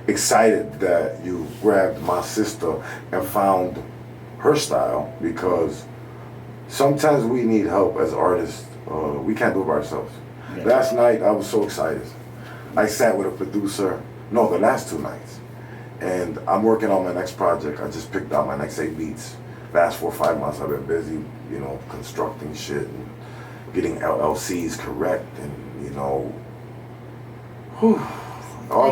[SPEAKER 1] excited that you grabbed my sister and found her style, because sometimes we need help as artists. We can't do it by ourselves.
[SPEAKER 9] Yeah.
[SPEAKER 1] Last night I was so excited. I sat with a producer, the last 2 nights, and I'm working on my next project. I just picked out my next 8 beats. Last 4 or 5 months I've been busy, constructing shit and getting LLCs correct, and all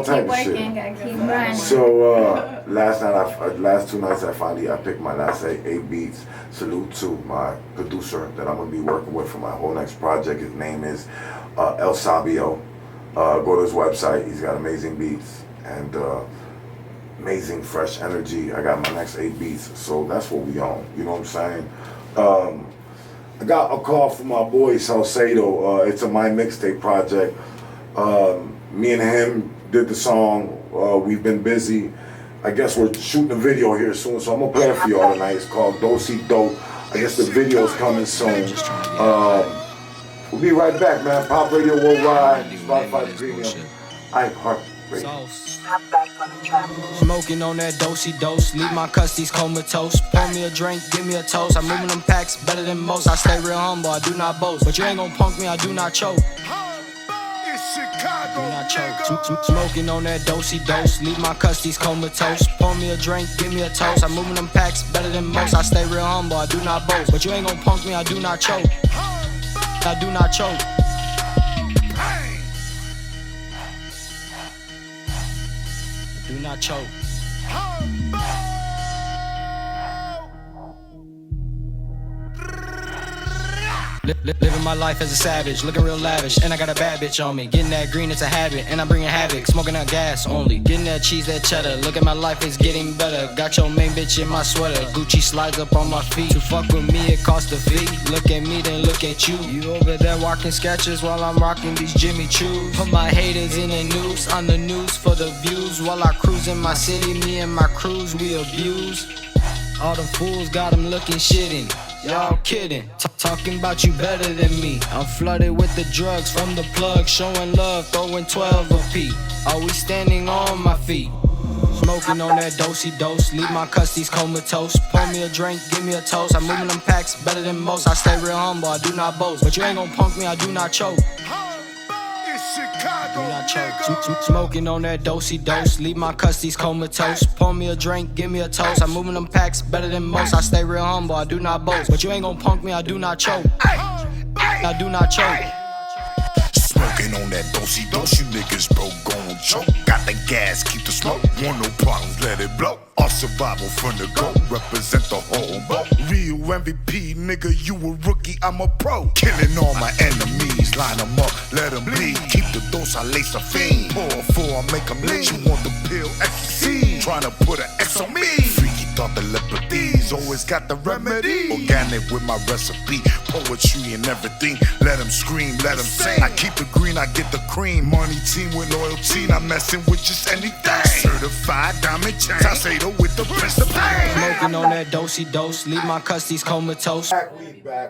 [SPEAKER 1] type of shit. So last 2 nights I picked my last 8 beats. Salute to my producer that I'm gonna be working with for my whole next project. His name is El Sabio. Go to his website. He's got amazing beats and amazing fresh energy. I got my next 8 beats, so that's what we on. You know what I'm saying? I got a call from my boy Salcedo. It's a My Mixtape project. Me and him did the song. We've been busy. I guess we're shooting a video here soon, so I'm gonna play it for y'all tonight. It's called Dosey Dope. I guess the video's coming soon. We'll be right back, man. Pop Radio Worldwide, Spotify Premium, iHeartRadio.
[SPEAKER 10] Smoking on that dosey dose, leave my custies comatose. Pour me a drink, give me a toast. I'm moving them packs better than most. I stay real humble, I do not boast. But you ain't gon' punk me, I do not choke. Do not choke. Smoking on that dosey dose, leave my custies comatose. Pour me a drink, give me a toast. I'm moving them packs better than most. I stay real humble, I do not boast. But you ain't gon' punk me, I do not choke. I do not choke. Do not choke. Living my life as a savage, looking real lavish, and I got a bad bitch on me. Getting that green, it's a habit, and I'm bringing havoc. Smoking that gas only, getting that cheese, that cheddar. Look at my life, it's getting better. Got your main bitch in my sweater. Gucci slides up on my feet. To fuck with me, it costs a fee. Look at me, then look at you. You over there walking sketches while I'm rocking these Jimmy Choos. Put my haters in the noose, on the news for the views. While I cruise in my city, me and my crews, we abuse. All the fools got them looking shitty. Y'all kidding, talking about you better than me. I'm flooded with the drugs from the plug, showing love, throwing 12 a P. Always standing on my feet. Smoking on that dosey dose, leave my custies comatose. Pour me a drink, give me a toast. I'm moving them packs better than most. I stay real humble, I do not boast. But you ain't gon' punk me, I do not choke. Do not choke. Smoking on that dosey dose, leave my custies comatose. Pour me a drink, give me a toast. I'm moving them packs better than most. I stay real humble, I do not boast. But you ain't gon' punk me, I do not choke. I do not choke.
[SPEAKER 7] Smoking on that dosey dose, you niggas broke, gon' choke. Got the gas, keep the smoke. Want no problems, let it blow. Our survival from the go, represent the whole boat. Real MVP, nigga, you a rookie, I'm a pro. Killing all my enemies, line them up, let them bleed. Keep the dose, I lace a fiend. Pour I make them lead. You want the pill, ecstasy. Tryna put an X on me. Freaky thought the leopardies always got the remedy. Organic with my recipe, poetry and everything. Let them scream, let them sing. I keep it green, I get the cream. Money team with loyalty, not messing with just anything. Certified diamond chain. Salcedo with the Prince of Pain.
[SPEAKER 10] Smoking on that dosey dose, leave my custies comatose.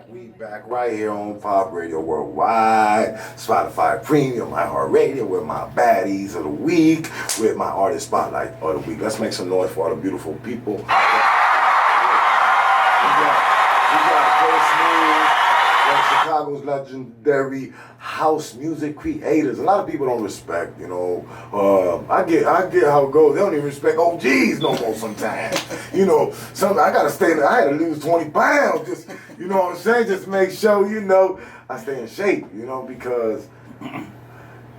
[SPEAKER 1] We back right here on Pop Radio Worldwide, Spotify Premium, iHeartRadio, with my baddies of the week, with my artist spotlight of the week. Let's make some noise for all the beautiful people. We got Joe Smooth, one of Chicago's legendary house music creators. A lot of people don't respect, I get how it goes. They don't even respect OGs no more sometimes. I gotta stay in I had to lose 20 pounds just, you know what I'm saying? Just to make sure, I stay in shape, because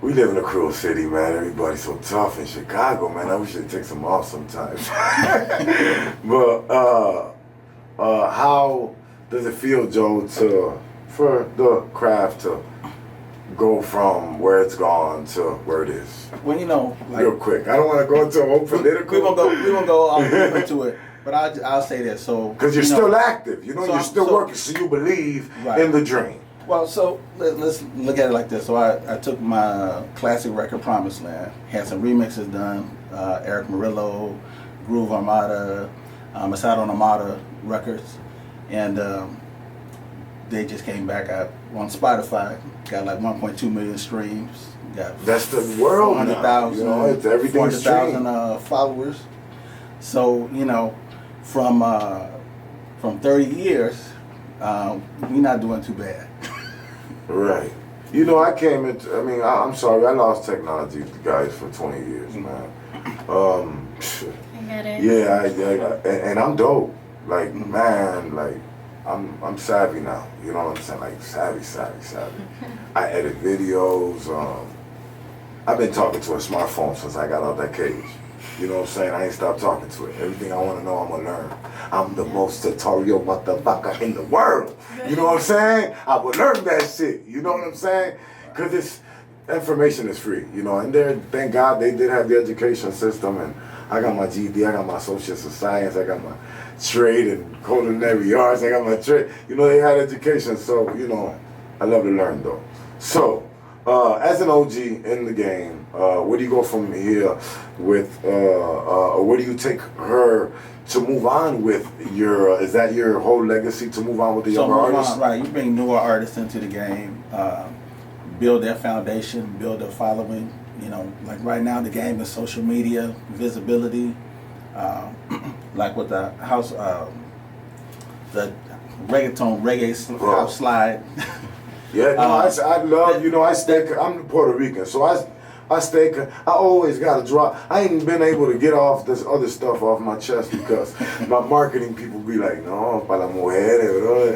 [SPEAKER 1] we live in a cruel city, man. Everybody's so tough in Chicago, man. I wish they'd take some off sometimes. But how does it feel, Joe, for the craft to go from where it's gone to where it is?
[SPEAKER 9] Well, you know, like,
[SPEAKER 1] real quick. I don't want to go into a whole political.
[SPEAKER 9] We won't go all deep into it. But I'll say this. So
[SPEAKER 1] because you're still active, you know,
[SPEAKER 9] so
[SPEAKER 1] you're still working, so you believe in the dream.
[SPEAKER 9] Well, so let's look at it like this. So I took my classic record, Promised Land, had some remixes done. Eric Murillo, Groove Armada, Masato Armada records, and they just came back out on Spotify. Got like 1.2 million streams.
[SPEAKER 1] That's the world.
[SPEAKER 9] 400,000.
[SPEAKER 1] You know, it's everything.
[SPEAKER 9] 400,000 followers. So you know, from 30 years, we're not doing too bad.
[SPEAKER 1] Right. You know, I'm sorry, I lost technology, guys, for 20 years, man.
[SPEAKER 5] I get it.
[SPEAKER 1] Yeah, and I'm dope. Like, man, like, I'm savvy now. You know what I'm saying? Like, savvy. I edit videos. I've been talking to a smartphone since I got out that cage. You know what I'm saying? I ain't stopped talking to it. Everything I want to know, I'm going to learn. I'm the most tutorial motherfucker in the world. You know what I'm saying? I would learn that shit. You know what I'm saying? Because it's information is free. You know, and there, thank God they did have the education system. And I got my GED, I got my associates of science, I got my trade and culinary arts, I got my trade. You know, they had education. So, you know, I love to learn though. So, as an OG in the game, where do you go from here with, or where do you take her to move on with your, is that your whole legacy to move on with the younger artists?
[SPEAKER 9] Right, you bring newer artists into the game, build their foundation, build their following. You know, like right now the game is social media, visibility, like with the house, the reggae house slide.
[SPEAKER 1] Yeah, no, I love, you know, I'm Puerto Rican, so I always got to drop. I ain't been able to get off this other stuff off my chest because my marketing people be like, no, para las mujeres, bro.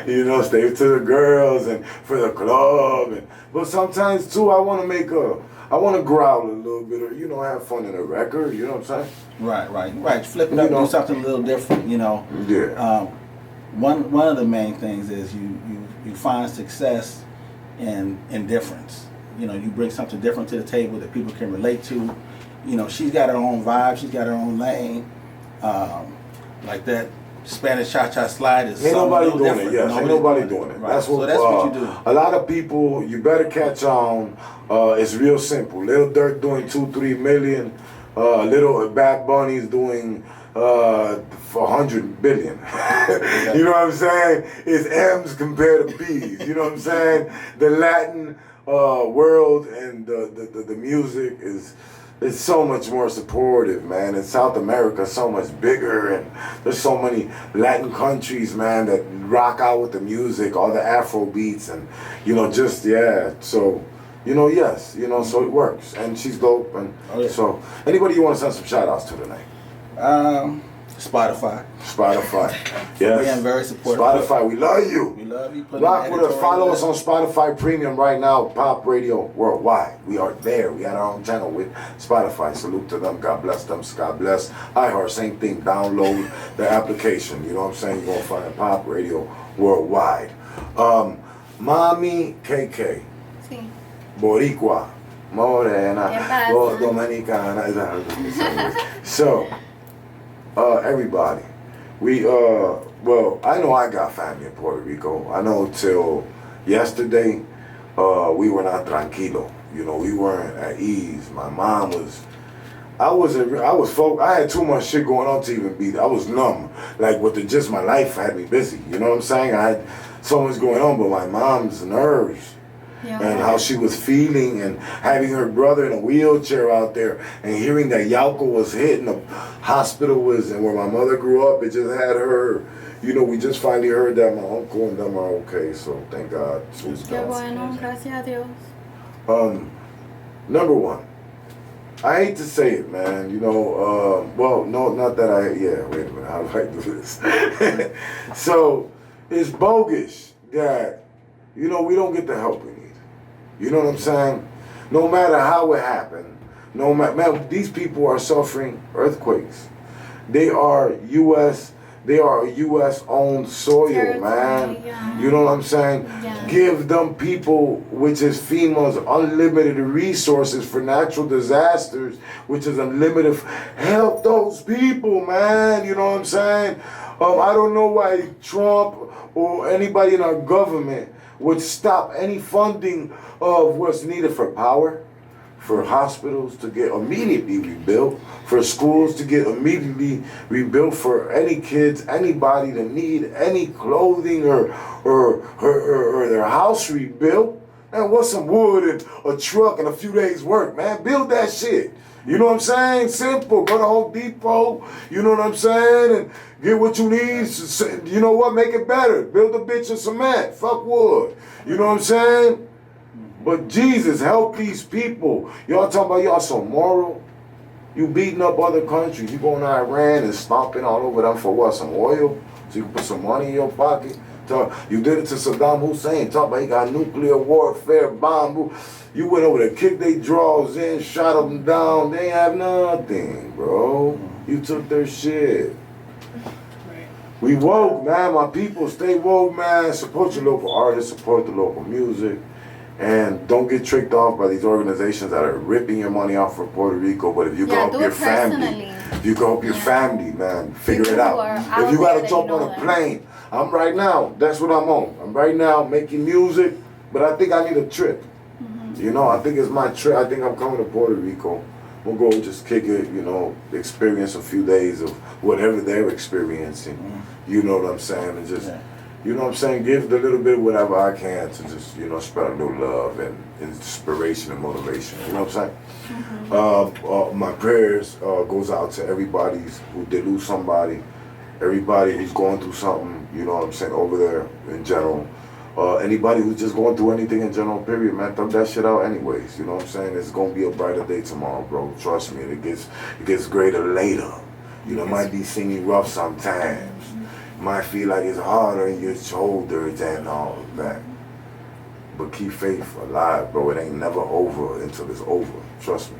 [SPEAKER 1] You know, stay to the girls and for the club. But sometimes, too, I want to growl a little bit or, you know, have fun in a record, you know what I'm saying?
[SPEAKER 9] Right. Flip it up, do something a little different, you know.
[SPEAKER 1] Yeah.
[SPEAKER 9] One of the main things is you find success in difference. You know, you bring something different to the table that people can relate to. You know, she's got her own vibe, she's got her own lane. Like that Spanish cha-cha slide is
[SPEAKER 1] ain't nobody doing
[SPEAKER 9] different.
[SPEAKER 1] it, yes. Ain't nobody doing it.
[SPEAKER 9] Right.
[SPEAKER 1] That's what
[SPEAKER 9] you do.
[SPEAKER 1] A lot of people, you better catch on. It's real simple. Lil Durk doing 2-3 million. Little Bad Bunny's doing for 100 billion. You know what I'm saying? It's M's compared to B's. You know what I'm saying? The Latin world and the music is so much more supportive, man. In South America, so much bigger, and there's so many Latin countries, man, that rock out with the music, all the Afro beats, and you know, just So, you know, yes, you know, so it works, and she's dope, and so anybody you want to send some shout outs to tonight?
[SPEAKER 9] Spotify.
[SPEAKER 1] Yes.
[SPEAKER 9] Being very supportive.
[SPEAKER 1] Spotify, we love you.
[SPEAKER 9] We love you.
[SPEAKER 1] Rock with us. Follow us on Spotify Premium right now. Pop Radio Worldwide. We are there. We got our own channel with Spotify. Salute to them. God bless them. God bless. iHeart, same thing. Download the application. You know what I'm saying? You're going to find Pop Radio Worldwide. Mami KK.
[SPEAKER 5] Sí.
[SPEAKER 1] Boricua. Morena. Dominicana. So, everybody, well, I know I got family in Puerto Rico. I know till yesterday, we were not tranquilo. You know, we weren't at ease. My mom was, I had too much shit going on to even be, I was numb. Like just my life had me busy. You know what I'm saying? I had so much going on, but my mom's nerves. Yeah. And how she was feeling and having her brother in a wheelchair out there and hearing that Yauco was hit and the hospital was, and where my mother grew up, it just had her, you know, we just finally heard that my uncle and them are okay, so thank God.
[SPEAKER 5] Qué bueno, gracias a Dios.
[SPEAKER 1] Number one, I hate to say it, man, you know, well, no, not that wait a minute, how do I do this? So, it's bogus that, you know, we don't get the help we need. You know what I'm saying? No matter how it happened, man, these people are suffering earthquakes. They are U.S. They are a U.S. owned soil, man.
[SPEAKER 5] Yeah.
[SPEAKER 1] You know what I'm saying?
[SPEAKER 5] Yeah.
[SPEAKER 1] Give them people, which is FEMA's unlimited resources for natural disasters, which is unlimited. Help those people, man. You know what I'm saying? I don't know why Trump or anybody in our government would stop any funding of what's needed for power, for hospitals to get immediately rebuilt, for schools to get immediately rebuilt, for any kids, anybody to need any clothing or their house rebuilt. Man, what's some wood and a truck and a few days work, man? Build that shit. You know what I'm saying? Simple. Go to Home Depot, you know what I'm saying? And get what you need. You know what? Make it better. Build a bitch of cement. Fuck wood. You know what I'm saying? But Jesus, help these people. Y'all talking about y'all so moral? You beating up other countries. You going to Iran and stomping all over them for what? Some oil? So you can put some money in your pocket? You did it to Saddam Hussein. Talk about he got nuclear warfare bomb. You went over there, kicked their drawers in, shot them down. They ain't have nothing, bro. You took their shit. We woke, man. My people, stay woke, man. Support your local artists. Support the local music. And don't get tricked off by these organizations that are ripping your money off for Puerto Rico. But if you can help your family, if you can help your family, man, figure it out. If you got to jump on a plane, I'm right now, that's what I'm on. I'm right now making music, but I think I need a trip. You know, I think it's my trip. I think I'm coming to Puerto Rico. We'll go just kick it, you know, experience a few days of whatever they're experiencing. You know what I'm saying? And just, you know what I'm saying, give a little bit of whatever I can to just, you know, spread a little love and inspiration and motivation. You know what I'm saying? My prayers goes out to everybody who did lose somebody, everybody who's going through something, you know what I'm saying, over there in general. Anybody who's just going through anything in general, period, man, throw that shit out anyways. You know what I'm saying? It's gonna be a brighter day tomorrow, bro. Trust me, it gets greater later. You know, it might be seeming rough sometimes. It might feel like it's harder in your shoulders and all of that. But keep faith alive, bro. It ain't never over until it's over. Trust me.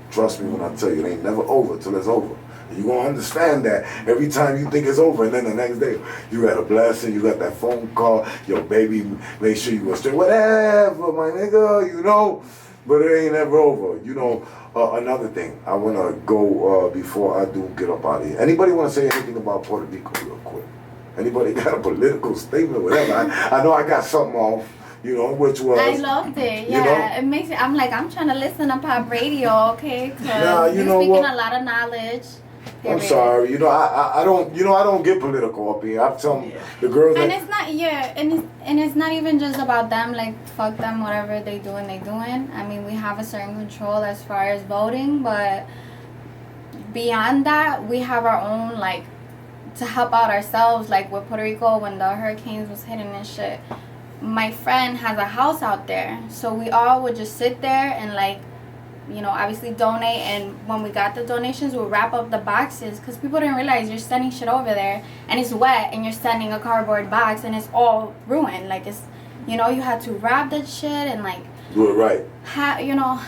[SPEAKER 1] Trust me when I tell you, it ain't never over till it's over. You're going to understand that every time you think it's over, and then the next day, you got a blessing, you got that phone call, your baby, make sure you go straight, whatever, my nigga, you know, but it ain't ever over. You know, another thing, I want to go, before I do get up out of here. Anybody want to say anything about Puerto Rico real quick? Anybody got a political statement, whatever? I know I got something off. You know, which was...
[SPEAKER 5] I loved it, yeah. You know? It makes it... I'm like, I'm trying to listen to pop radio, okay? Because
[SPEAKER 1] you
[SPEAKER 5] you're
[SPEAKER 1] know
[SPEAKER 5] speaking
[SPEAKER 1] what?
[SPEAKER 5] a lot of knowledge.
[SPEAKER 1] I'm sorry. You know, I don't... You know, I don't get political up here. I'm telling the girls
[SPEAKER 5] and
[SPEAKER 1] that...
[SPEAKER 5] it's not... Yeah, and it's not even just about them. Like, fuck them, whatever they doing, they doing. I mean, we have a certain control as far as voting, but beyond that, we have our own, like, to help out ourselves. Like, with Puerto Rico, when the hurricanes was hitting and shit... My friend has a house out there, so we all would just sit there and, like, you know, obviously donate. And when we got the donations, we'll wrap up the boxes, because people didn't realize you're sending shit over there and it's wet and you're sending a cardboard box and it's all ruined. Like, it's, you know, you had to wrap that shit and, like,
[SPEAKER 1] do it right.
[SPEAKER 5] You know,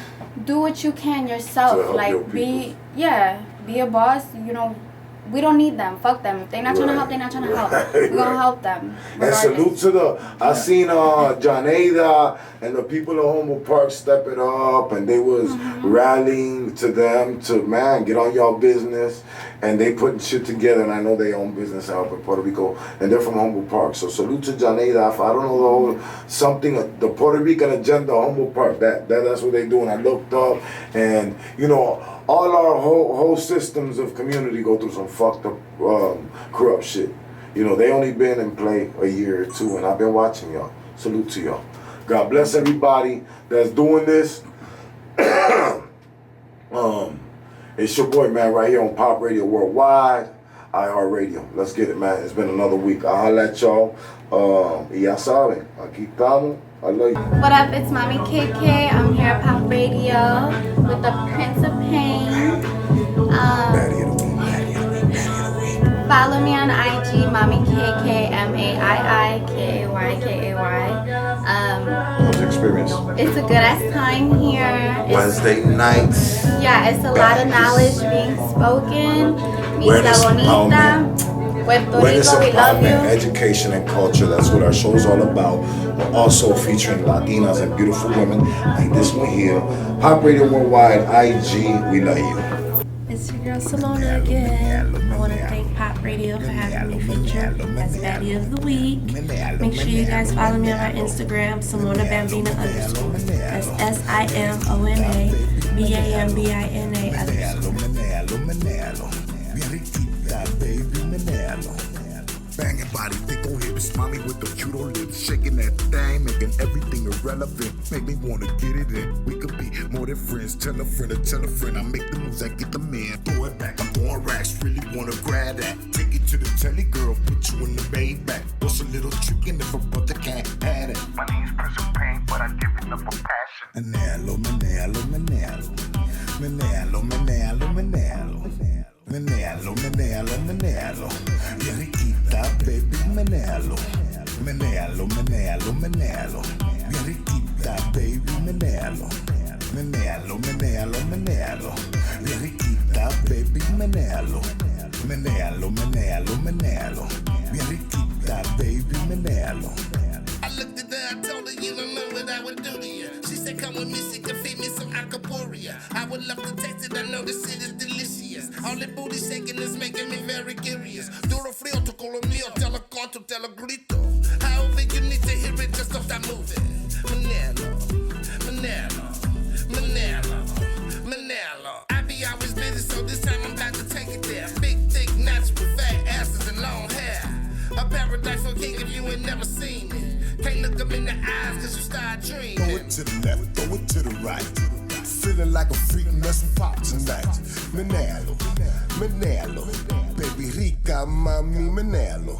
[SPEAKER 5] do what you can yourself. Like, be a boss. You know, we don't need them. Fuck them. If they're not trying to help, they're not trying to help. We're going to help them. Regardless.
[SPEAKER 1] And salute to the... I seen Janeda and the people of Humboldt Park step it up, and they was rallying to them to, man, get on y'all business. And they putting shit together, and I know they own business out in Puerto Rico, and they're from Humboldt Park. So salute to Janeda. I don't know the Puerto Rican agenda, Humboldt Park. That's what they doing. I looked up, and you know, all our whole systems of community go through some fucked up, corrupt shit. You know, they only been in play a year or two, and I've been watching y'all. Salute to y'all. God bless everybody that's doing this. It's your boy, man, right here on Pop Radio Worldwide, iHeartRadio. Let's get it, man. It's been another week. I'll holla at y'all. Ya saben, aquí estamos. I love you.
[SPEAKER 5] What up? It's Mommy KK. I'm here at Pop Radio with the Prince of Pain. Follow me on IG, Mommy KK, MAIIKAYKAY.
[SPEAKER 1] How's the experience?
[SPEAKER 5] It's a good ass time here.
[SPEAKER 1] Wednesday nights.
[SPEAKER 5] Yeah, it's a lot of knowledge being spoken. Misa bonita. Puerto
[SPEAKER 1] Awareness,
[SPEAKER 5] Rico, we love
[SPEAKER 1] empowerment,
[SPEAKER 5] you.
[SPEAKER 1] education, and culture. That's what our show is all about. We're also featuring Latinas and beautiful women like this one here. Pop Radio Worldwide, IG, we love you.
[SPEAKER 6] It's your girl Simona again. I want to thank Pop Radio for having me featured as Baddie of the Week. Make sure you guys follow me on my Instagram, Simona Bambina _. That's SIMONA BAMBINA _.
[SPEAKER 7] Banging body, thick on hips, mommy with the cute old lips, shaking that thing, making everything irrelevant. Make me wanna get it in. We could be more than friends. Tell a friend to tell a friend. I make the moves, I get the man. Throw it back, I'm throwing racks. Really wanna grab that. Take it to the telly, girl. Put you in the Maybach. What's a little trick and if a brother can't have it? My name's Prince of Pain, but I'm giving up a passion. Manalo, Manalo, Manalo. Manalo, Manalo, Manalo. Manalo, Manalo, Manalo. Riquita, baby, Manalo. Manalo, Manalo, Manalo. Riquita, baby, Manalo. Manalo, Manalo, Manalo. Riquita, baby, Manalo. Manalo, Manalo, Manalo. Riquita, baby, Manalo. I looked at her, I told her, you don't know what I would do to you. She said, come with me, she can feed me some alcaporia. I would love to taste it, I know this shit is delicious. All the booty shaking is making me very curious. Duro frío, tu colomío, te lo canto, te lo grito. However you need to hear it, just don't stop moving. Manalo, Manalo, Manalo, Manalo. I be always busy, so this time I'm about to take it there. Big, thick, natural, fat asses and long hair. A paradise for king if you ain't never seen it. Can't look them in the eyes cause you start dreaming. Throw it to the left, throw it to the right. Feeling like a freak, let's pop tonight. Manalo, Manalo, baby rica, mami, Manalo.